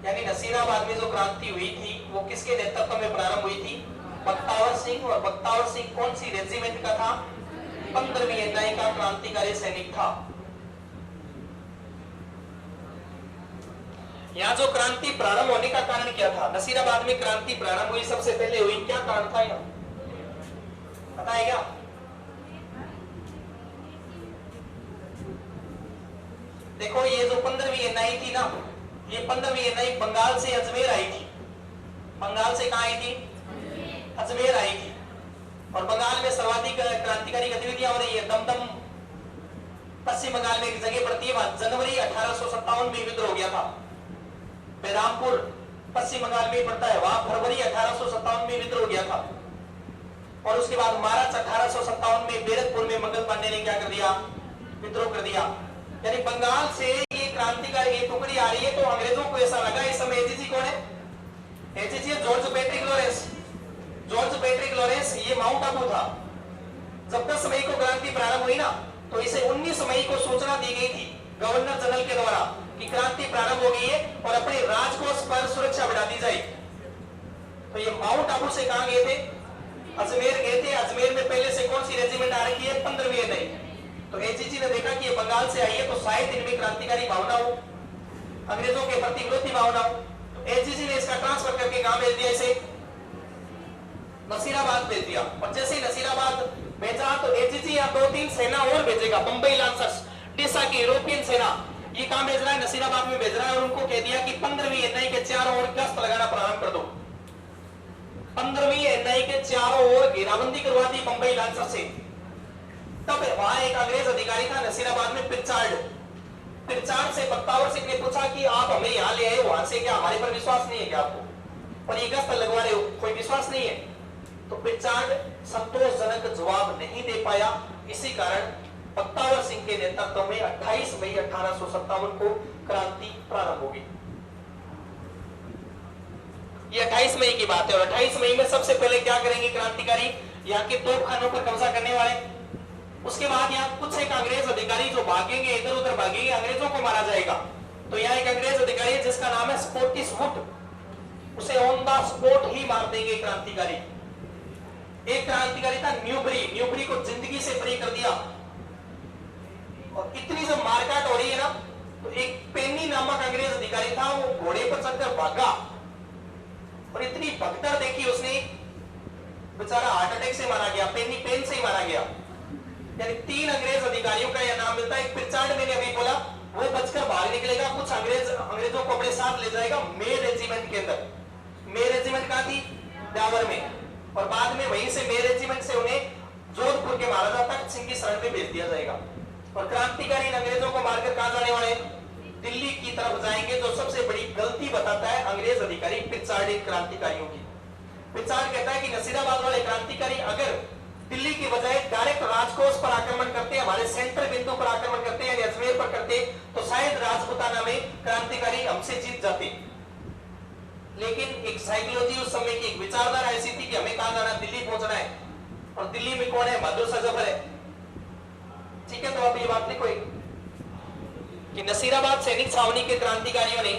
यानी नसीराबाद में जो क्रांति हुई थी वो किसके नेतृत्व में प्रारंभ हुई थी? बख्तावर सिंह। और बख्तावर सिंह कौन सी रेजिमेंट का था? 15वीं एनआई का क्रांतिकारी सैनिक था। यहाँ जो क्रांति प्रारंभ होने का कारण क्या था? नसीराबाद में क्रांति प्रारंभ हुई, सबसे पहले हुई, क्या कारण था यहाँ पता है क्या? देखो ये जो 15वीं एनआई थी ना, ये 15वीं एनआई बंगाल से अजमेर आई थी। बंगाल से कहां आई थी? अजमेर आई थी। और बंगाल में सर्वाधिक क्रांतिकारी गतिविधियां हो रही है। दमदम पश्चिम बंगाल में एक जगह पड़ती है, वहां जनवरी 1857 में विद्रोह हो गया था। बेरामपुर पश्चिम बंगाल में पड़ता है, वहां फरवरी 1857 में विद्रोह हो गया था। और उसके बाद मार्च 1857 में बैरकपुर में मंगल पांडे ने क्या कर दिया? विद्रोह कर दिया। यानी बंगाल से ये क्रांतिकारी ये टुकड़ी आ रही है। तो अंग्रेजों को ऐसा लगा इस समय एजीजी कौन है? AGG George Patrick Lawrence. George Patrick Lawrence ये माउंट आबू था। जब 10 मई को क्रांति प्रारंभ हुई ना, तो इसे 19 मई को सूचना दी गई थी गवर्नर जनरल के द्वारा कि क्रांति प्रारंभ हो गई है और अपने राजकोष पर सुरक्षा बढ़ा दी जाए। तो ये माउंट आबू से कहां गए थे? अजमेर गए थे। अजमेर में पहले से कौन सी रेजिमेंट आ रखी है? 15वीं एनआई। तो एजीजी ने देखा कि ये बंगाल से आई है, तो शायद इनमें क्रांतिकारी भावना हो, अंग्रेजों के प्रति विरोधी भावना हो। तो एजीजी ने इसका ट्रांसफर करके कहां भेज दिया? इसे नसीराबाद भेज दिया। और जैसे ही नसीराबाद भेजा तो एजीजी यहाँ 2-3 सेना और भेजेगा। बंबई लांसर्स, डिसा की यूरोपियन सेना, ये कहां भेज रहा है? नसीराबाद में भेज रहा है। और उनको कह दिया कि 15वीं एनआई के चारों ओर गश्त लगाना प्रारंभ कर दो। 15वीं एनआई के चारों ओर घेराबंदी करवा दी बंबई लांसर से। तब वहां एक अंग्रेज अधिकारी था नसीराबाद में, पिरचार्ड। पिरचार्ड से बख्तावर सिंह ने पूछा कि आप हमें यहाँ ले आए, वहां से क्या हमारे पर विश्वास नहीं है क्या आपको? और ये गश्त लगवा रहे हो, कोई विश्वास नहीं है? तो पिरचार्ड संतोषजनक जवाब नहीं दे पाया। इसी कारण बख्तावर सिंह के नेतृत्व में 28 मई 1857 को क्रांति प्रारंभ होगी। ये 28 मई की बात है। और 28 मई में सबसे पहले क्या करेंगे क्रांतिकारी? यहाँ के तोपखानों पर कब्जा करने वाले। उसके बाद यहाँ कुछ एक अंग्रेज अधिकारी जो भागेंगे, इधर उधर भागेंगे, अंग्रेजों को मारा जाएगा। तो यहाँ एक अंग्रेज अधिकारी है जिसका नाम है स्पोर्टिसवुड, उसे ऑन द स्पॉट ही मार देंगे क्रांतिकारी। एक क्रांतिकारी था न्यूबरी, न्यूबरी को जिंदगी से बरी कर दिया। और इतनी जब मारकाट हो रही है ना, तो एक पेनी नामक अंग्रेज अधिकारी था, वो घोड़े पर चढ़कर भागा और इतनी भगदड़ देखी उसने, बेचारा हार्ट अटैक से मारा गया, पेनी पेन से ही मारा गया। यानी 3 अंग्रेज अधिकारियों का यह नाम मिलता है। पिरचार्ड मैंने अभी बोला, वो बचकर बाहर निकलेगा, कुछ अंग्रेजों को अपने साथ ले जाएगा मे रेजिमेंट के अंदर। मे रेजिमेंट कहां थी? ब्यावर में। और बाद में वहीं से मे रेजिमेंट से उन्हें जोधपुर के महाराजा तख्त सिंह की शरण में भेज दिया जाएगा। और क्रांतिकारी अंग्रेजों को मारकर कहां जाने वाले? दिल्ली की तरफ जाएंगे। जो सबसे बड़ी गलती बताता है अंग्रेज अधिकारी पिरचार्ड इन क्रांतिकारियों की। पिरचार्ड कहता है कि नसीराबाद वाले क्रांतिकारी अगर दिल्ली की बजाय डायरेक्ट राजकोष पर आक्रमण करते, हमारे सेंटर बिंदु पर आक्रमण करते यानी अजमेर पर करते, तो शायद राजपुताना में क्रांतिकारी हमसे जीत जाते। लेकिन एक साइकोलॉजी उस समय की एक विचारधारा ऐसी थी कि हमें कहां जाना? दिल्ली पहुंचना है। और दिल्ली में कौन है? बहादुर शाह जफर है। ठीक है, तो आप ये बात लिखो कि नसीराबाद सैनिक छावनी के क्रांतिकारियों ने,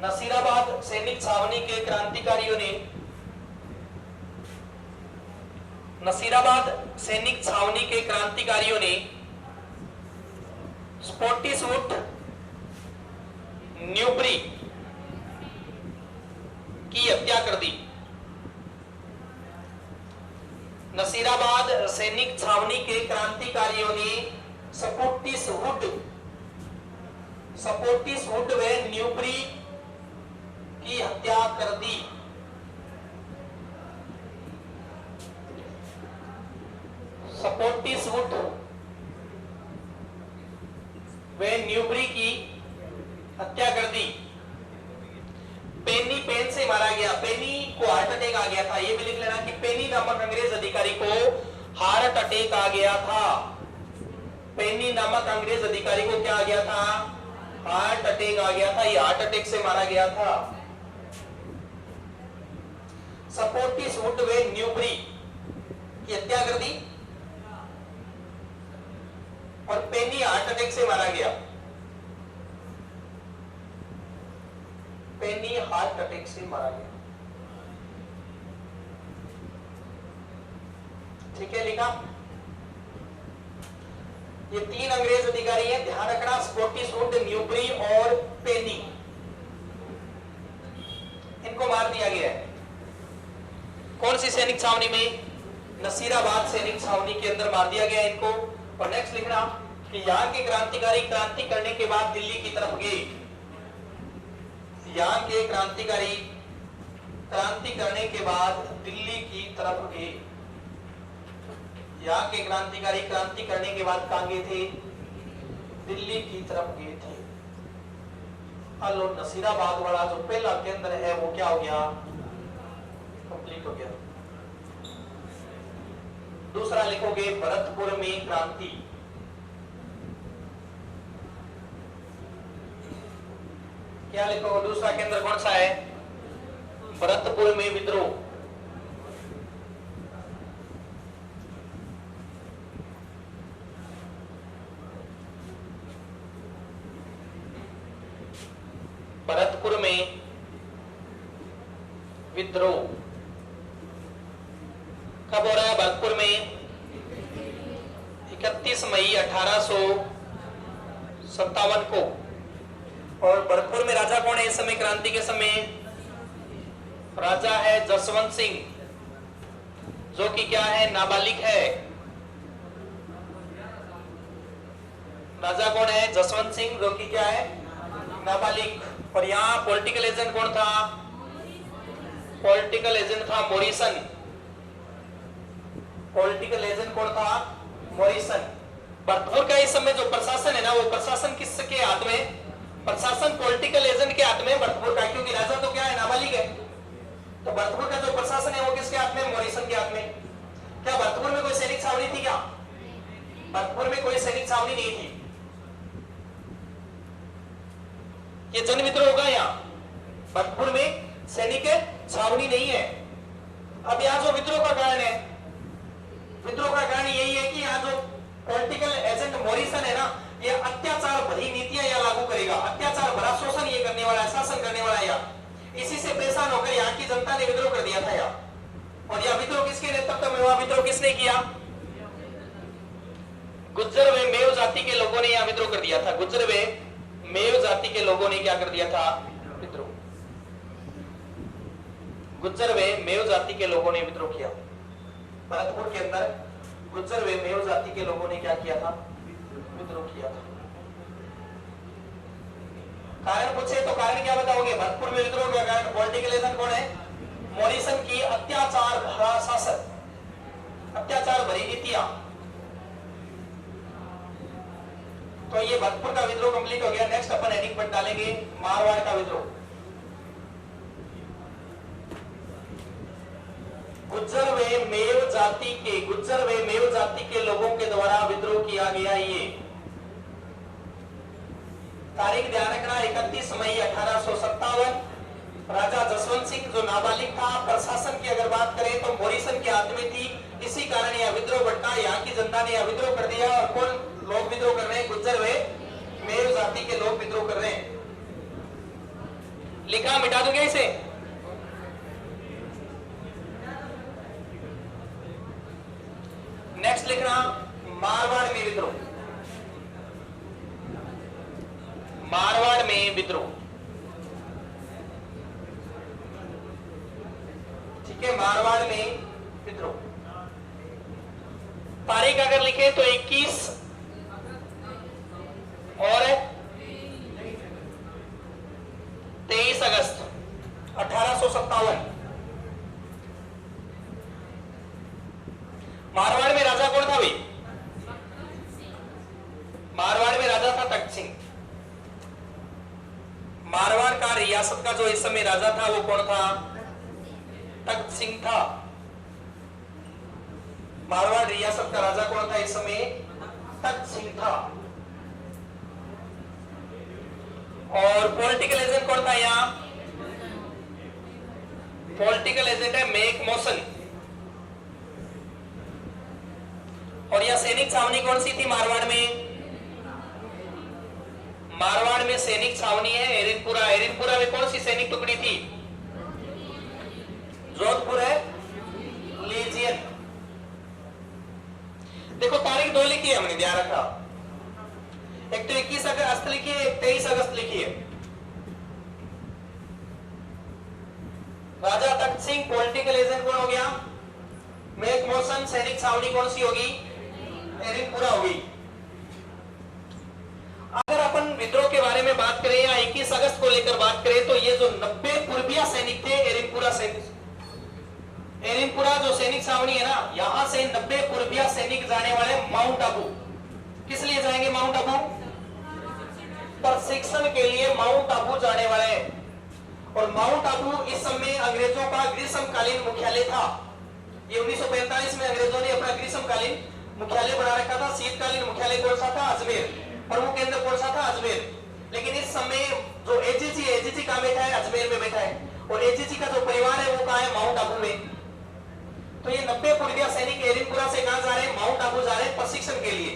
नसीराबाद सैनिक छावनी के क्रांतिकारियों ने, नसीराबाद सैनिक छावनी के क्रांतिकारियों ने स्पोर्टिसवुड, न्यूबरी की हत्या कर दी। नसीराबाद सैनिक छावनी के क्रांतिकारियों ने स्पोर्टिसवुड व न्यूबरी की हत्या कर दी। स्पोर्टिसवुड व न्यूबरी की हत्या कर दी। पेनी पेन से मारा गया। पेनी को हार्ट अटैक आ गया था। ये भी लिख लेना कि पेनी नामक अंग्रेज अधिकारी को हार्ट अटैक आ गया था। पेनी नामक अंग्रेज अधिकारी को क्या आ गया था? हार्ट अटैक आ गया था। ये हार्ट अटैक से मारा गया था। स्पोर्टिसवुड वे न्यूबरी की हत्या कर दी और पेनी हार्ट अटैक से मारा गया। पेनी हार्ट अटैक से मारा गया। ठीक है, लिखा। ये 3 अंग्रेज अधिकारी हैं, ध्यान रखना, स्पोर्टिसवुड, न्यूबरी और पेनी, इनको मार दिया गया है। कौन सी सैनिक छावनी में? नसीराबाद सैनिक छावनी के अंदर मार दिया गया इनको। और नेक्स्ट लिखना कि यहाँ के क्रांतिकारी क्रांति करने के बाद दिल्ली की तरफ गए। यहाँ के क्रांतिकारी क्रांति करने के बाद दिल्ली की तरफ गए। यहाँ के क्रांतिकारी क्रांति करने के बाद कहां गए थे? दिल्ली की तरफ गए थे। और नसीराबाद वाला जो पहला केंद्र है वो क्या हो गया? कंप्लीट हो गया। दूसरा लिखोगे भरतपुर में क्रांति। क्या लिखोगे? दूसरा केंद्र कौन सा है? भरतपुर में विद्रोह। भरतपुर में विद्रोह कब हो रहा है? भरतपुर में 31 मई 1857 को। और भरतपुर में राजा कौन है इस समय? क्रांति के समय राजा है जसवंत सिंह, जो कि क्या है? नाबालिग है। राजा कौन है? जसवंत सिंह, जो कि क्या है? नाबालिग। और यहाँ पॉलिटिकल एजेंट कौन था? पॉलिटिकल एजेंट था मॉरिसन। पॉलिटिकल एजेंट कौन था? मॉरिसन। भरतपुर का इस समय जो प्रशासन है ना, वो प्रशासन किसके हाथ में? प्रशासन पॉलिटिकल एजेंट के हाथ में भरतपुर का, क्योंकि राजा तो क्या है? नाबालिग है। तो भरतपुर का जो प्रशासन है वो किसके हाथ में? मॉरिसन के हाथ में। क्या भरतपुर में कोई सैनिक छावनी थी क्या? भरतपुर में कोई सैनिक छावनी नहीं थी। ये जन विद्रोह होगा। यहाँ भरतपुर में सैनिक छावनी नहीं है। अब यहाँ जो विद्रोह का कारण है, विद्रोह का कारण यही है कि यहाँ जो पॉलिटिकल एजेंट मॉरिसन है ना, ये अत्याचार भरी नीतियां यहाँ लागू करेगा। अत्याचार भरा शोषण ये करने वाला है, शासन करने वाला है यहाँ। इसी से परेशान होकर यहाँ की जनता ने विद्रोह कर दिया था यहाँ। और यह विद्रोह किसके नेतृत्व में हुआ? विद्रोह किसने किया? गुज्जर व मेव जाति के लोगों ने यहाँ विद्रोह कर दिया था। गुज्जर व मेव जाति के लोगों ने क्या कर दिया था? विद्रोह। गुज्जर व मेव जाति के लोगों ने विद्रोह किया। भरतपुर के अंदर गुज्जर व मेव जाति के लोगों ने क्या किया था? विद्रोह किया था। कारण पूछे तो कारण क्या बताओगे? भरतपुर में विद्रोह का कारण पॉलिटिकल एजेंट कौन है? मॉरिसन की अत्याचार भरा शासन, अत्याचार भरी नीतियां। तो ये भरतपुर का विद्रोह कंप्लीट हो गया। नेक्स्ट अपन हेडिंग पर डालेंगे मारवाड़ का विद्रोह। गुज्जर व मेव जाति के, गुज्जर व मेव जाति के लोगों के द्वारा विद्रोह किया गया। ये तारीख ध्यान रखना 31 मई 1857। राजा जसवंत सिंह जो नाबालिग था, प्रशासन की अगर बात करें तो मॉरिसन के हाथ में थी। इसी कारण यह विद्रोह बढ़ता, यहाँ की जनता ने यह विद्रोह कर दिया। और कौन लोग विद्रोह कर रहे हैं? गुज्जर व मेव जाति के लोग विद्रोह कर रहे हैं। लिखा, मिटा दूंगा इसे। नेक्स्ट लिखना मारवाड़ में विद्रोह। मारवाड़ में विद्रोह, ठीक है। मारवाड़ में विद्रोह तारीख अगर लिखे तो 21 और 23 अगस्त 1857। मारवाड़ में राजा कौन था भाई? मारवाड़ में राजा था तख्त सिंह। मारवाड़ का रियासत का जो इस समय राजा था वो कौन था? तख्त सिंह था। मारवाड़ रियासत का राजा कौन था इस समय? तख्त सिंह था। और पॉलिटिकल एजेंट कौन था यहाँ? पॉलिटिकल एजेंट है मेक मोशन। और यह सैनिक छावनी कौन सी थी मारवाड़ में? मारवाड़ में सैनिक छावनी है एरिनपुरा। एरिनपुरा में कौन सी सैनिक टुकड़ी थी? जोधपुर है लीजियन। देखो तारीख 2 लिखी है हमने, ध्यान रखा। एक तो 21 अगस्त लिखी है, एक 23 अगस्त लिखी है। राजा तख्त सिंह पॉलिटिकल एजेंट कौन हो गया? Make motion. सैनिक छावनी कौन सी होगी? एरिनपुरा होगी। अगर अपन विद्रोह के बारे में बात करें या 21 अगस्त को लेकर बात करें तो ये जो 90 पूर्विया सैनिक थे एरिनपुरा जो सैनिक छावनी है ना, यहां से 90 पूर्विया सैनिक जाने वाले माउंट आबू। किस लिए जाएंगे माउंट आबू? प्रशिक्षण के लिए माउंट आबू जाने वाले हैं। और माउंट आबू इस समय अंग्रेजों का ग्रीष्मकालीन मुख्यालय था। ये 1945 में अंग्रेजों ने अपना ग्रीष्मकालीन मुख्यालय बना रखा था। शीतकालीन मुख्यालय कौन सा था? अजमेर। प्रमुख केंद्र कौन सा था? अजमेर। लेकिन इस समय जो एजीजी कहां बैठा है? अजमेर में बैठा है। और एजीजी का जो परिवार है वो कहां है? माउंट आबू में। तो ये 90 पूर्विया सैनिक एरिनपुरा से कहां जा रहे हैं? माउंट आबू जा रहे हैं प्रशिक्षण के लिए।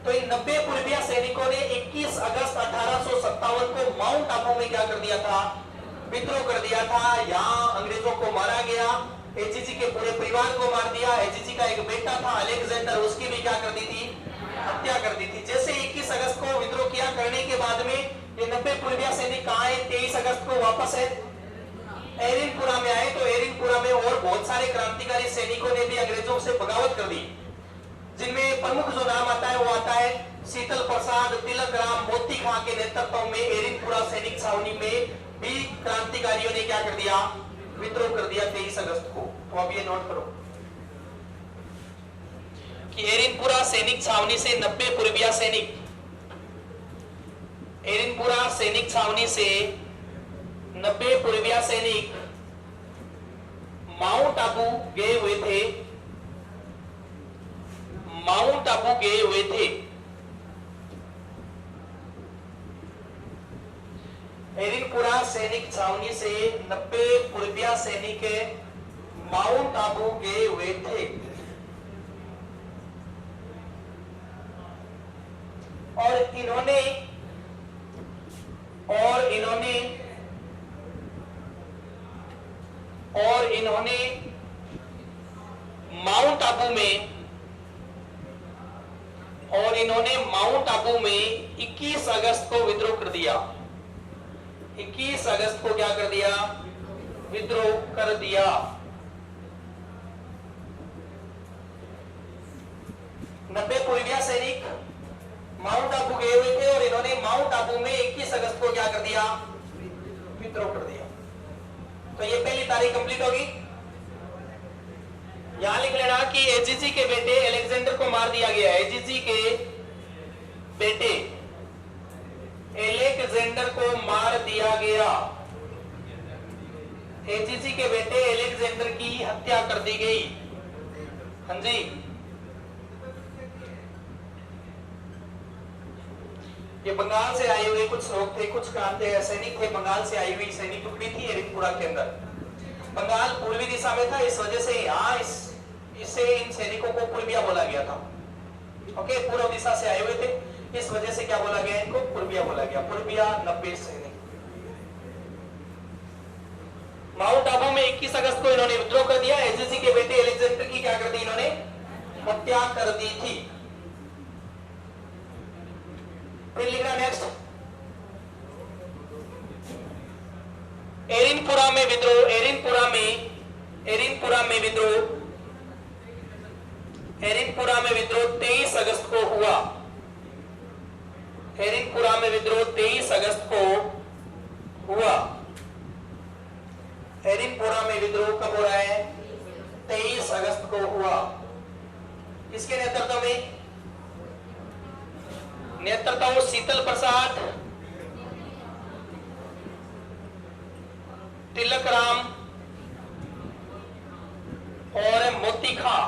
तो इन 90 पूर्विया सैनिकों ने 21 अगस्त 1857 को माउंट आबू में क्या कर दिया था? विद्रोह कर दिया था। यहाँ अंग्रेजों को मारा गया, एजीजी के पूरे परिवार को मार दिया। एजीजी का एक बेटा था अलेक्जेंडर, उसकी भी क्या कर दी थी? हत्या कर दी थी। जैसे 21 अगस्त को विद्रोह किया, करने के बाद में ये 90 पूर्विया सैनिक कहाँ है? 23 अगस्त को वापस है एरिनपुरा में आए। तो एरिनपुरा में और बहुत सारे क्रांतिकारी सैनिकों ने भी अंग्रेजों से बगावत कर दी, जिनमें प्रमुख जो नाम आता है वो आता है शीतल प्रसाद, तिलक राम, मोती खां के नेतृत्व में एरिनपुरा सैनिक छावनी में भी क्रांतिकारियों ने क्या कर दिया? विद्रोह कर दिया 23 अगस्त को। तो अब ये नोट करो कि एरिनपुरा सैनिक छावनी से 90 पूर्विया सैनिक, एरिनपुरा सैनिक छावनी से 90 पूर्विया सैनिक माउंट आबू गए हुए थे। माउंट आबू गए हुए थे। एरिनपुरा सैनिक छावनी से 90 पूर्विया सैनिक माउंट आबू गए हुए थे। और इन्होंने माउंट आबू में 21 अगस्त को विद्रोह कर दिया। 21 अगस्त को क्या कर दिया? विद्रोह कर दिया। नब्बे पूर्विया सैनिक माउंट आबू गए हुए थे और इन्होंने माउंट आबू में 21 अगस्त को क्या कर दिया? विद्रोह कर दिया। तो ये पहली तारीख कंप्लीट होगी। यहां लिख लेना कि एजीजी के बेटे अलेक्जेंडर को मार दिया गया। एजीजी के बेटे अलेक्जेंडर को मार दिया गया। एजीजी के बेटे अलेक्जेंडर की हत्या कर दी गई। हाँ जी, ये बंगाल से आए हुए कुछ लोग थे, कुछ सैनिक थे। बंगाल से आई हुई सैनिक टुकड़ी थी एरिनपुरा के अंदर। बंगाल पूर्वी दिशा में था, इस वजह से यहाँ इससे इन सैनिकों को पूर्विया बोला गया था। ओके, पूर्व दिशा से आए हुए थे, इस वजह से क्या बोला गया? इनको पूर्विया बोला गया। पूर्विया 90 सैनिक। माउंट आबू में 21 अगस्त को इन्होंने विद्रोह कर दिया। एजीजी के बेटे अलेक्जेंडर की क्या कर दी? इन्होंने हत्या कर दी थी। फिर लिखना नेक्स्ट, एरिनपुरा में विद्रोह। एरिनपुरा में विद्रोह 23 अगस्त को हुआ। एरिनपुरा में विद्रोह 23 अगस्त को हुआ। एरिनपुरा में विद्रोह कब हो रहा है? 23 अगस्त को हुआ। किसके नेतृत्व में? नेतृत्व शीतल प्रसाद, तिलक राम और मोती खां।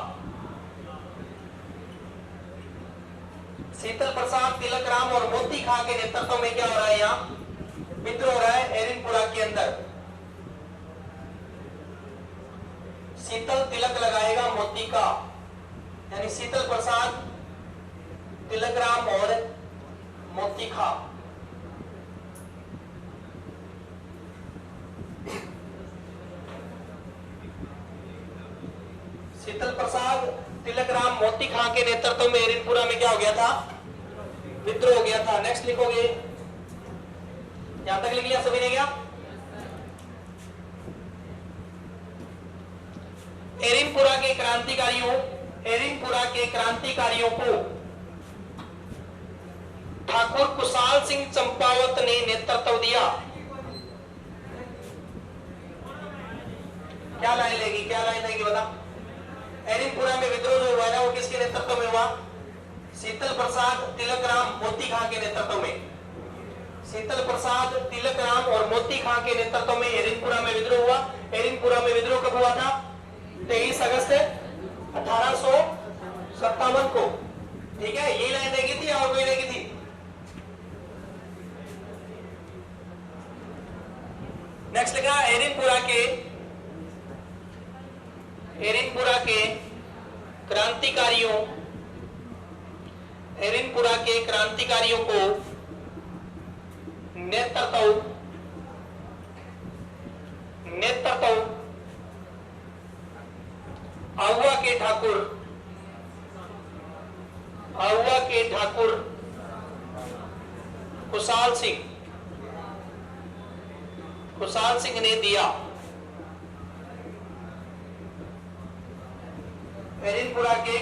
शीतल प्रसाद, तिलक राम और मोती खां के नेतृत्व में क्या हो रहा है? यहाँ विद्रोह हो रहा है एरिनपुरा के अंदर। शीतल तिलक लगाएगा मोती का, यानी शीतल प्रसाद तिलकराम और मोती खा। शीतल प्रसाद तिलकराम मोती खां के नेतृत्व में एरिनपुरा में क्या हो गया था? विद्रोह हो गया था। नेक्स्ट लिखोगे, यहां तक लिख लिया सभी ने क्या? एरिनपुरा के क्रांतिकारियों को ठाकुर कुशाल सिंह चंपावत ने नेतृत्व दिया। क्या लाइन लेगी बता? एरिनपुरा में विद्रोह जो हुआ ना वो किसके नेतृत्व में हुआ? शीतल प्रसाद तिलकराम मोती खां के नेतृत्व में। शीतल प्रसाद तिलकराम और मोती खां के नेतृत्व में एरिनपुरा में विद्रोह हुआ। एरिनपुरा में विद्रोह कब हुआ था? 23 अगस्त 1857 को। ठीक है, ये लाइन रहेगी थी और कोई रहेगी थी? नेक्स्ट लिखा एरिनपुरा के क्रांतिकारियों को नेतृत्व आहुआ के ठाकुर कुशाल सिंह ने दिया। एरिनपुरा के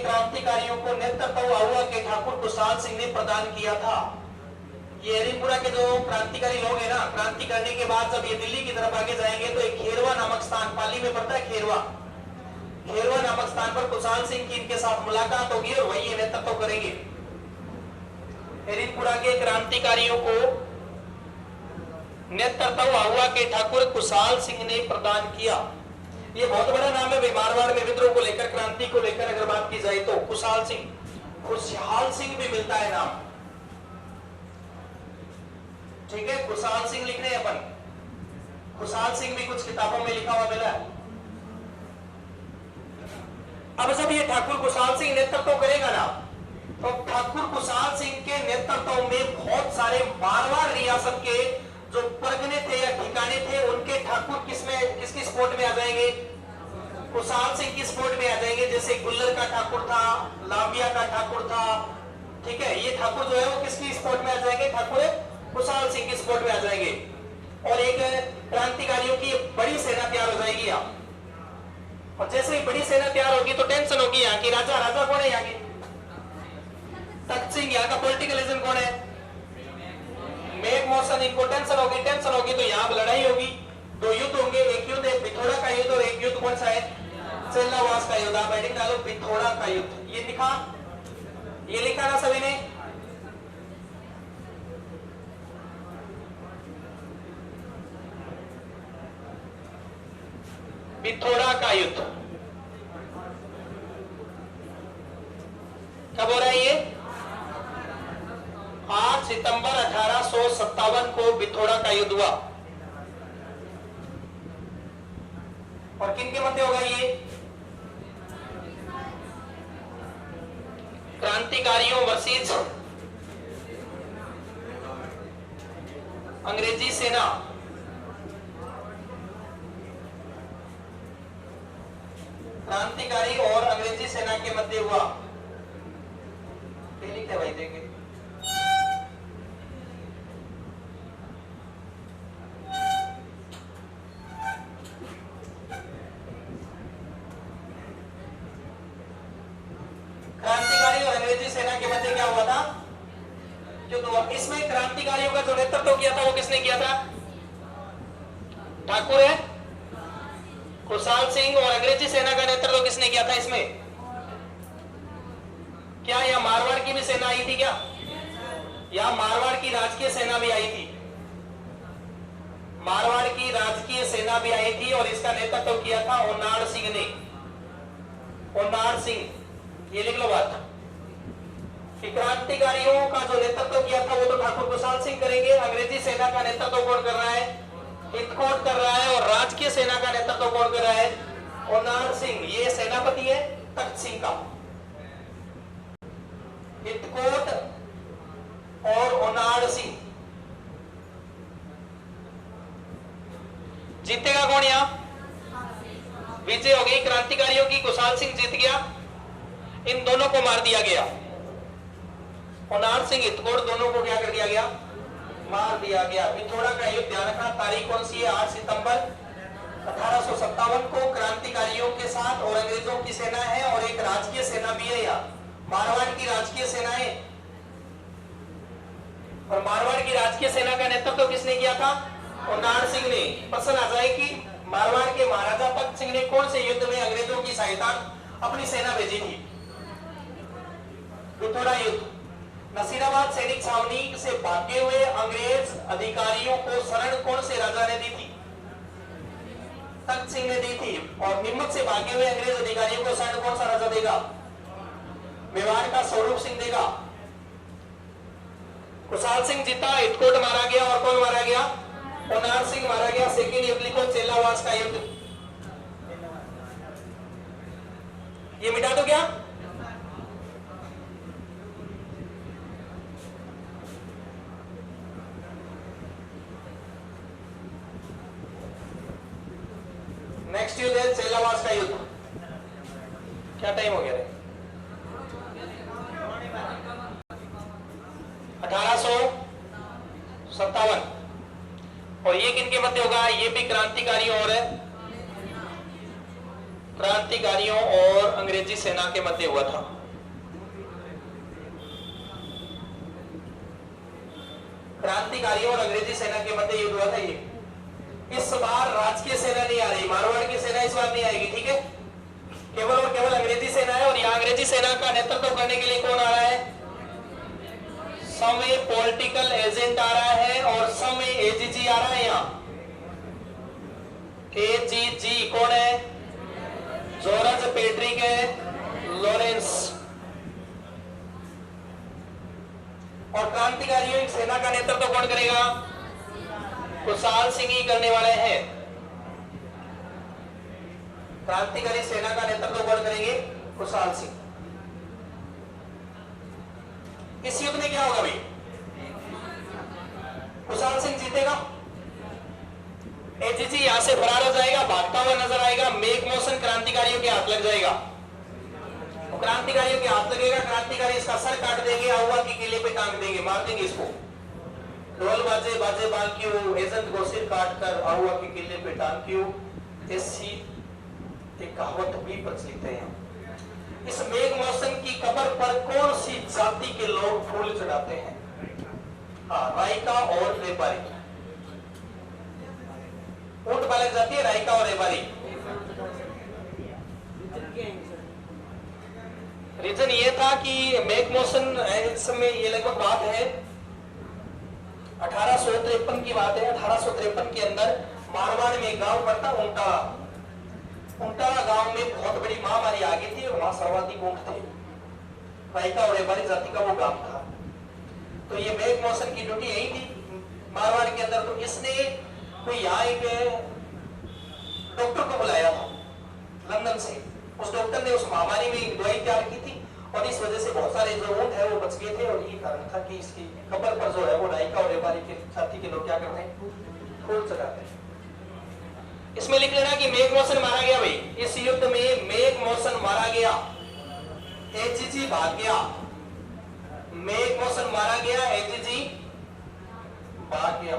क्रांतिकारियों को नेतृत्व आहुआ के ठाकुर कुशाल सिंह ने प्रदान किया था। ये एरिनपुरा के जो क्रांतिकारी लोग हैं ना, क्रांति करने के बाद जब ये दिल्ली की तरफ आगे जाएंगे तो एक खेरवा नामक स्थान, पाली में पड़ता है खेरवा नामक स्थान पर कुशाल सिंह की इनके साथ मुलाकात होगी और वही ये नेतृत्व करेंगे। एरिनपुरा के क्रांतिकारियों को नेतृत्व आहुआ के ठाकुर कुशाल सिंह ने प्रदान किया। ये बहुत बड़ा नाम है। मारवाड़ में विद्रोह को लेकर, क्रांति को लेकर अगर बात की जाए तो खुशहाल सिंह भी मिलता है नाम। ठीक है, खुशहाल सिंह लिख रहे हैं अपन। खुशहाल सिंह भी कुछ किताबों में लिखा हुआ मिला है। अब जब ये ठाकुर कुशाल सिंह नेतृत्व करेगा ना, तो ठाकुर कुशाल सिंह के नेतृत्व में बहुत सारे मारवाड़ रियासत के जो परगने थे या ठिकाने थे, उनके ठाकुर किसकी सपोर्ट में आ जाएंगे? कुशाल सिंह की सपोर्ट में आ जाएंगे। जैसे गुल्लर का ठाकुर था, लाविया का ठाकुर था। ठीक है, ये ठाकुर जो है वो किसकी सपोर्ट में आ जाएंगे? ठाकुर कुशाल सिंह की सपोर्ट में आ जाएंगे। और एक क्रांतिकारियों की बड़ी सेना तैयार हो जाएगी यहाँ। और जैसे ही बड़ी सेना तैयार होगी तो टेंशन होगी यहाँ की। राजा कौन है यहाँ की? तख्त सिंह। यहाँ का पॉलिटिकल एजेंट कौन है? मेघमोहन। इनको टेंशन होगी तो यहाँ लड़ाई होगी। दो युद्ध होंगे, एक युद्ध है पिथौरा का युद्ध और एक युद्ध कौन सा है? चेल्लावास का युद्ध। आप हेडिंग डालो पिथौरा का युद्ध। ये लिखा ना सभी ने? पिथौरा का युद्ध कब हो रहा है? ये 8 सितंबर 1857 को पिथौरा का युद्ध हुआ। और किन के मध्य होगा ये? क्रांतिकारियों वर्सेस अंग्रेजी सेना। क्रांतिकारी और अंग्रेजी सेना के मध्य हुआ। लिखते भाई देंगे। क्रांतिकारी और अंग्रेजी सेना के मध्य क्या हुआ था? युद्ध हुआ। इसमें क्रांतिकारियों का जो नेतृत्व किया था वो किसने किया था? ठाकुर है कुशाल सिंह। और अंग्रेजी सेना का नेतृत्व किसने किया था इसमें? क्या यह मारवाड़ की भी सेना आई थी क्या? या मारवाड़ की राजकीय सेना भी आई थी? मारवाड़ की राजकीय सेना भी आई थी और इसका नेतृत्व किया था ओनार सिंह ने। ओनार सिंह, ये लिख लो बात। क्रांतिकारियों का जो नेतृत्व किया था वो तो ठाकुर कुशाल सिंह करेंगे। अंग्रेजी सेना का नेतृत्व कौन कर रहा है? इतकोट कर रहा है और राजकीय सेना का नेतृत्व कौन कर रहा है? ओनार सिंह। ये सेनापति है तख्त सिंह का। इतकोट और ओनार सिंह। जीतेगा कौन यहां? विजय हो गई क्रांतिकारियों की, कुशाल सिंह जीत गया, इन दोनों को मार दिया गया। ओनार सिंह, इतकोट, दोनों को क्या कर दिया गया? मार दिया गया। पिथौरा का युद्ध ध्यान रखना, तारीख कौन सी है? 8 सितंबर 1857 को क्रांतिकारियों के साथ और अंग्रेजों की सेना है और एक राजकीय सेना भी है यहाँ, मारवाड़ की राजकीय सेना है। और मारवाड़ की राजकीय सेना का नेतृत्व किसने किया था? ओनार सिंह ने। प्रश्न आ जाए कि मारवाड़ के महाराजा तख्त सिंह ने कौन से युद्ध में अंग्रेजों की सहायता अपनी सेना भेजी थी? पिथौरा युद्ध। नसीराबाद सैनिक छावनी से भागे हुए अंग्रेज अधिकारियों को शरण कौन से राजा ने दी थी? तख्त सिंह ने दी थी। और नीमच से भागे हुए अंग्रेज अधिकारियों को शरण कौन सा राजा देगा? मेवाड़ का स्वरूप सिंह देगा। कुशाल सिंह जीता, इतकोट मारा गया और कौन मारा गया? ओनार सिंह मारा गया। सेकेंड युद्ध लिखो, चेलावास का युद्ध। ये मिटा दो क्या? नेक्स्ट युद्ध है चेलावास का युद्ध। क्या टाइम हो गया? 1857। और ये किनके मध्य होगा? ये भी क्रांतिकारियों और अंग्रेजी सेना के मध्य हुआ था। क्रांतिकारियों और अंग्रेजी सेना के मध्य युद्ध हुआ था ये। इस बार राजकीय सेना नहीं आ रही, मारवाड़ की सेना इस बार नहीं आएगी, ठीक है? केवल और केवल अंग्रेजी सेना है। और यहाँ अंग्रेजी सेना का नेतृत्व करने के लिए कौन आ रहा है? समय पॉलिटिकल एजेंट आ रहा है और समय एजीजी आ रहा है। यहाँ एजीजी कौन है? George पेड्रिक Lawrence. और क्रांतिकारियों की सेना का नेतृत्व कौन करेगा? कुशाल सिंह ही करने वाले हैं। क्रांतिकारी सेना का नेतृत्व कौन करेंगे? कुशाल सिंह। इस युद्ध में क्या होगा भाई? कुशाल सिंह जीतेगा। एजीजी यहां से फरार हो जाएगा, भागता हुआ नजर आएगा। मेघ मौसन क्रांतिकारियों के हाथ लग जाएगा। तो क्रांतिकारियों के हाथ लगेगा, क्रांतिकारी इसका सर काट देंगे, आहुआ के किले पे टांग देंगे, मार देंगे इसको। ढोल बाजे बाजे बांकियो, एजेंट को सिर काट कर आहुआ के किले पे टांगियो, ऐसी एक कहावत भी प्रचलित है। इस मेघ मौसम की कब्र पर कौन सी जाति के लोग फूल चढ़ाते हैं? हाँ, रायका और रेबारी। ऊंट पालक जाती है रायका और रेबारी। रीजन ये था कि मेघ मौसम इस समय, ये लगभग बात है 1853 की बात है। 1853 के अंदर मारवाड़ में गांव पड़ता ऊंटाला। ऊंटाला गांव में बहुत बड़ी महामारी आ गई थी और वहां सर्वाधिक ऊंट थे। रायका और रेबारी जाति का वो गांव था। तो ये मेघ मौसम की ड्यूटी यही थी मारवाड़ के अंदर। तो इसने कोई यहाँ एक डॉक्टर को बुलाया था लंदन से। उस डॉक्टर ने उस महामारी में एक दवाई तैयार की थी और इस वजह से बहुत सारे जो ऊंट है वो बच गए थे। और ये कारण था कि इसकी कब्र पर जो है वो रायका और रेबारी के जाति के लोग क्या करते हैं? फूल चढ़ाते हैं। इसमें लिख लेना कि मेघ मौसन मारा गया भाई। इस युद्ध में मेघ मौसन मारा गया, एजीजी भाग गया। मेघ मौसन मारा गया, एजीजी भाग गया।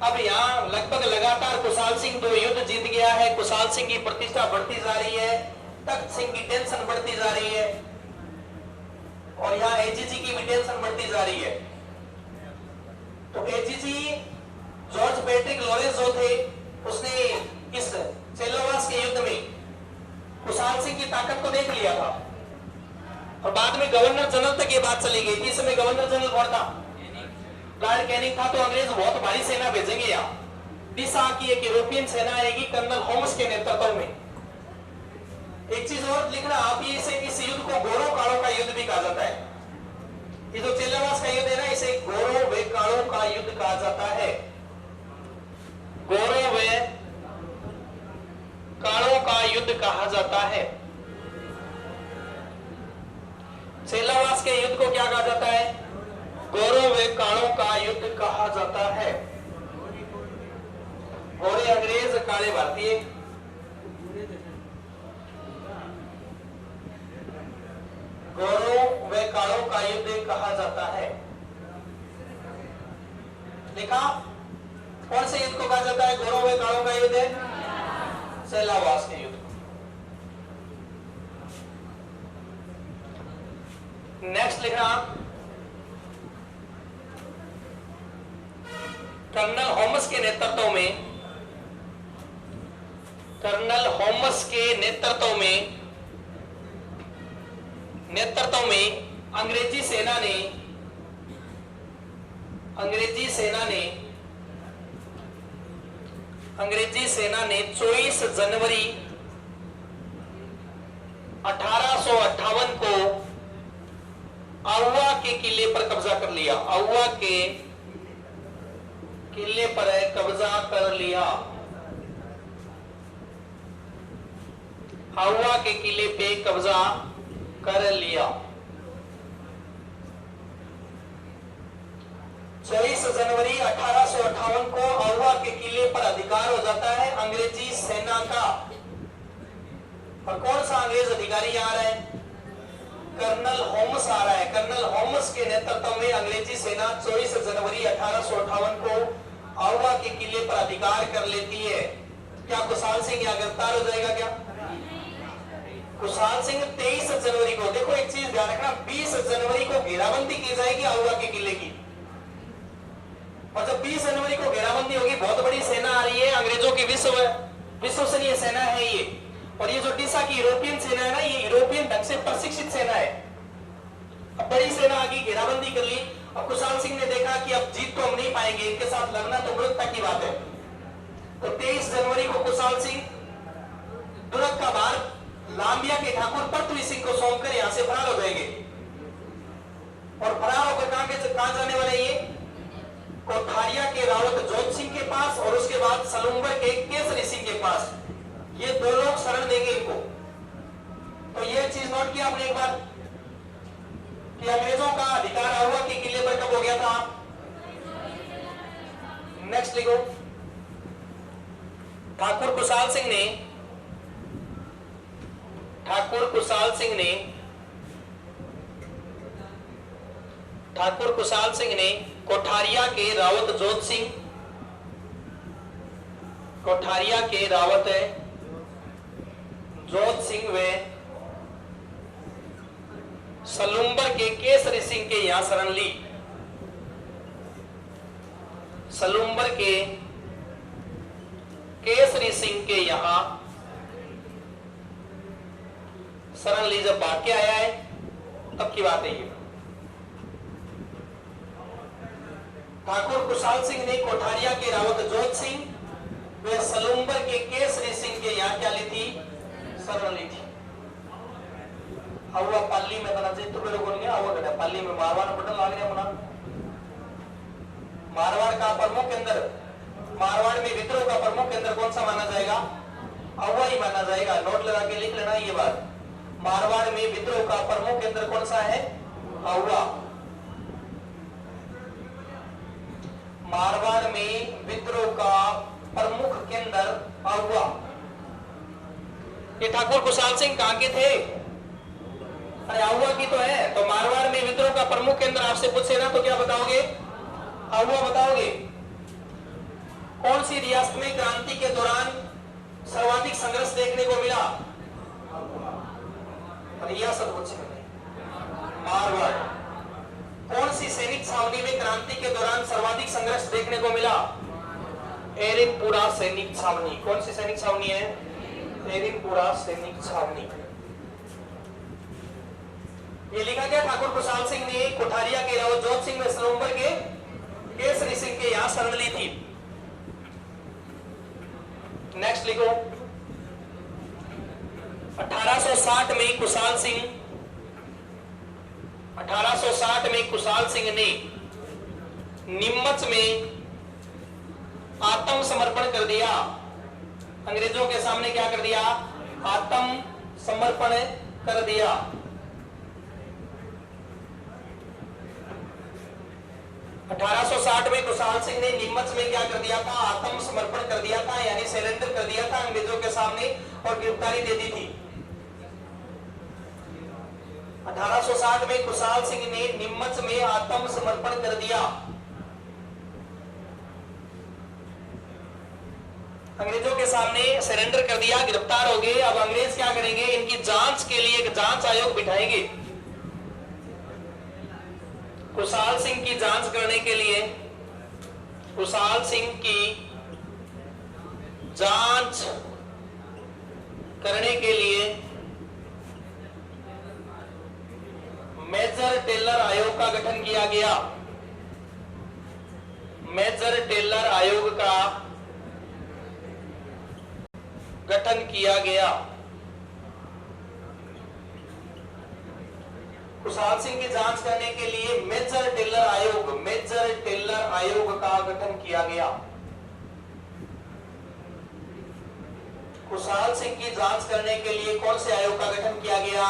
अब यहाँ लगभग लगातार कुशाल सिंह 2 युद्ध जीत गया है। कुशाल सिंह की प्रतिष्ठा बढ़ती जा रही है, तख्त सिंह की टेंशन बढ़ती जा रही है और यहाँ एजीजी की भी टेंशन बढ़ती जा रही है। तो एजीजी जॉर्ज पैट्रिक लॉरेंस जो थे, उसने इस चेलावास के युद्ध में कुशाल सिंह की ताकत को देख लिया था और बाद में गवर्नर जनरल तक ये बात चली गई थी। इस समय गवर्नर जनरल कौन था? लॉर्ड कैनिंग था। तो अंग्रेज बहुत भारी सेना भेजेंगे यहाँ। दिशा की एक यूरोपियन सेना आएगी कर्नल होम्स के नेतृत्व में। एक चीज और लिखना आप, ये इस युद्ध को गोरों कालों का युद्ध भी कहा जाता है। ये जो चेल्लावास का युद्ध है ना, इसे गोरों व कालों का युद्ध कहा जाता है। गोरों व कालों का युद्ध कहा जाता है। चेल्लावास के युद्ध को क्या कहा जाता है? गोरों व कालों का युद्ध कहा जाता है। गोरे अंग्रेज, काले भारतीय। गोरों व कालों का युद्ध कहा जाता है। लिखा, कौन से युद्ध को कहा जाता है गोरों व कालों का युद्ध? चेल्लावास के युद्ध। नेक्स्ट लिखना, कर्नल होमस के नेतृत्व में, कर्नल होमस के नेतृत्व में अंग्रेजी सेना ने 24 जनवरी 1858 को आउवा के किले पर कब्जा कर लिया। आउवा के किले पर कब्जा कर लिया। आउवा के किले पे कब्जा कर लिया। 24 जनवरी 1858 को आउवा के किले पर अधिकार हो जाता है अंग्रेजी सेना का। और कौन सा अंग्रेज अधिकारी आ रहा है? कर्नल होमस आ रहा है। कर्नल होमस के नेतृत्व में अंग्रेजी सेना 24 जनवरी 1858 को आउवा के किले पर अधिकार कर लेती है। क्या खुशहाल सिंह यहाँ गिरफ्तार हो जाएगा क्या? खुशहाल सिंह 23 जनवरी को, देखो एक चीज ध्यान रखना, 20 जनवरी को घेराबंदी की जाएगी आउवा के किले की। और जब 20 जनवरी को घेराबंदी होगी, बहुत बड़ी सेना आ रही है, अंग्रेजों की विश्वसनीय सेना है ये। और ये जो डिसा की यूरोपियन सेना है ना, ये यूरोपियन ढंग से प्रशिक्षित सेना है। अब बड़ी सेना आ गई, घेराबंदी कर ली। अब खुशहाल सिंह ने देखा कि अब जीत तो हम नहीं पाएंगे, इनके साथ लड़ना तो मृत्यु की बात है। तो 23 जनवरी को खुशहाल सिंह तुरंत का भार लांबिया के ठाकुर पृथ्वी सिंह को सौंपकर यहां से फरार हो जाएंगे। और फरार होकर कहां जाने वाले? ये कोठारिया के रावत जोत सिंह के पास, और उसके बाद सलूम्बर के केसरी सिंह के पास। ये दो लोग शरण देंगे इनको। तो ये चीज नोट किया आपने एक बार कि अंग्रेजों का अधिकार आउवा के किले पर कब हो गया था? नेक्स्ट लिखो, ठाकुर खुशहाल सिंह ने कोठारिया के रावत जोत सिंह व सलूम्बर के केसरी सिंह के यहां शरण ली। सलूम्बर के केसरी सिंह के यहां शरण ली। जब भाग के आया है तब की बात है ये। ठाकुर खुशहाल सिंह ने कोठारिया के रावत जोत सिंह व सलूम्बर के केसरी सिंह के यहां क्या ली थी? शरण ली थी। आउवा पाली में तना चित्र पे लोगों ने आउवा गया पाली में मारवाड़ बटन लाग गया अपना। मारवाड़ का प्रमुख केंद्र, मारवाड़ में विद्रोह का प्रमुख केंद्र कौन सा माना जाएगा? आउवा ही माना जाएगा। नोट लगा के लिख लेना ये बात। मारवाड़ में विद्रोह का प्रमुख केंद्र कौन सा है? आउवा। मारवाड़ में विद्रोह का प्रमुख केंद्र आउवा। ये ठाकुर खुशहाल सिंह कहां के थे? अरे आउवा की तो है। तो मारवाड़ में विद्रोह का प्रमुख केंद्र आपसे पूछे ना तो क्या बताओगे? आउवा बताओगे। कौन सी रियासत में क्रांति के दौरान सर्वाधिक संघर्ष देखने को मिला? रियासत पूछे मारवाड़। कौन सी सैनिक छावनी में क्रांति के दौरान सर्वाधिक संघर्ष देखने को मिला? एरिनपुरा सैनिक छावनी। कौन सी सैनिक छावनी है? एरिनपुरा सैनिक छावनी। ये लिखा गया ठाकुर खुशहाल सिंह ने कोठारिया के रावत जोत सिंह में सलूम्बर के केसरी सिंह के यहां शरण ली थी। नेक्स्ट लिखो, 18 में कुशाल सिंह 1860 में कुशाल सिंह ने नीमच में आत्मसमर्पण कर दिया। अंग्रेजों के सामने क्या कर दिया? आत्मसमर्पण कर दिया। अठारह सौ 60 में कुशाल सिंह ने नीमच में क्या कर दिया था? आत्मसमर्पण कर दिया था, यानी सरेंडर कर दिया था अंग्रेजों के सामने और गिरफ्तारी दे दी थी। 1860 में कुशाल सिंह ने नीमच में आत्मसमर्पण कर दिया। अंग्रेजों के सामने सरेंडर कर दिया, गिरफ्तार हो गए। अब अंग्रेज क्या करेंगे? इनकी जांच के लिए एक जांच आयोग बिठाएंगे। कुशाल सिंह की जांच करने के लिए, कुशाल सिंह की जांच करने के लिए मेजर टेलर आयोग का गठन किया गया। मेजर टेलर आयोग का गठन किया गया। कुशाल सिंह की जांच करने के लिए मेजर टेलर आयोग का गठन किया गया। कुशाल सिंह की जांच करने के लिए कौन से आयोग का गठन किया गया?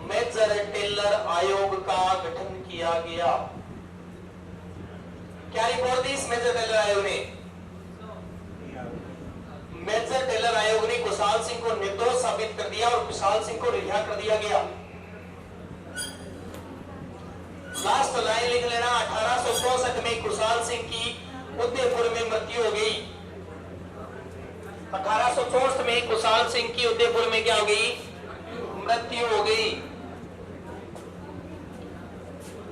मेजर टेलर आयोग का गठन किया गया। क्या रिपोर्ट दी इस मेजर टेलर आयोग ने? मेजर टेलर आयोग ने कुशाल सिंह को निर्दोष साबित कर दिया और कुशाल सिंह को रिहा कर दिया गया। लास्ट लाइन लिख लेना, 1864 में कुशाल सिंह की उदयपुर में मृत्यु हो गई। 1864 में कुशाल सिंह की उदयपुर में क्या हो गई? मृत्यु हो गई।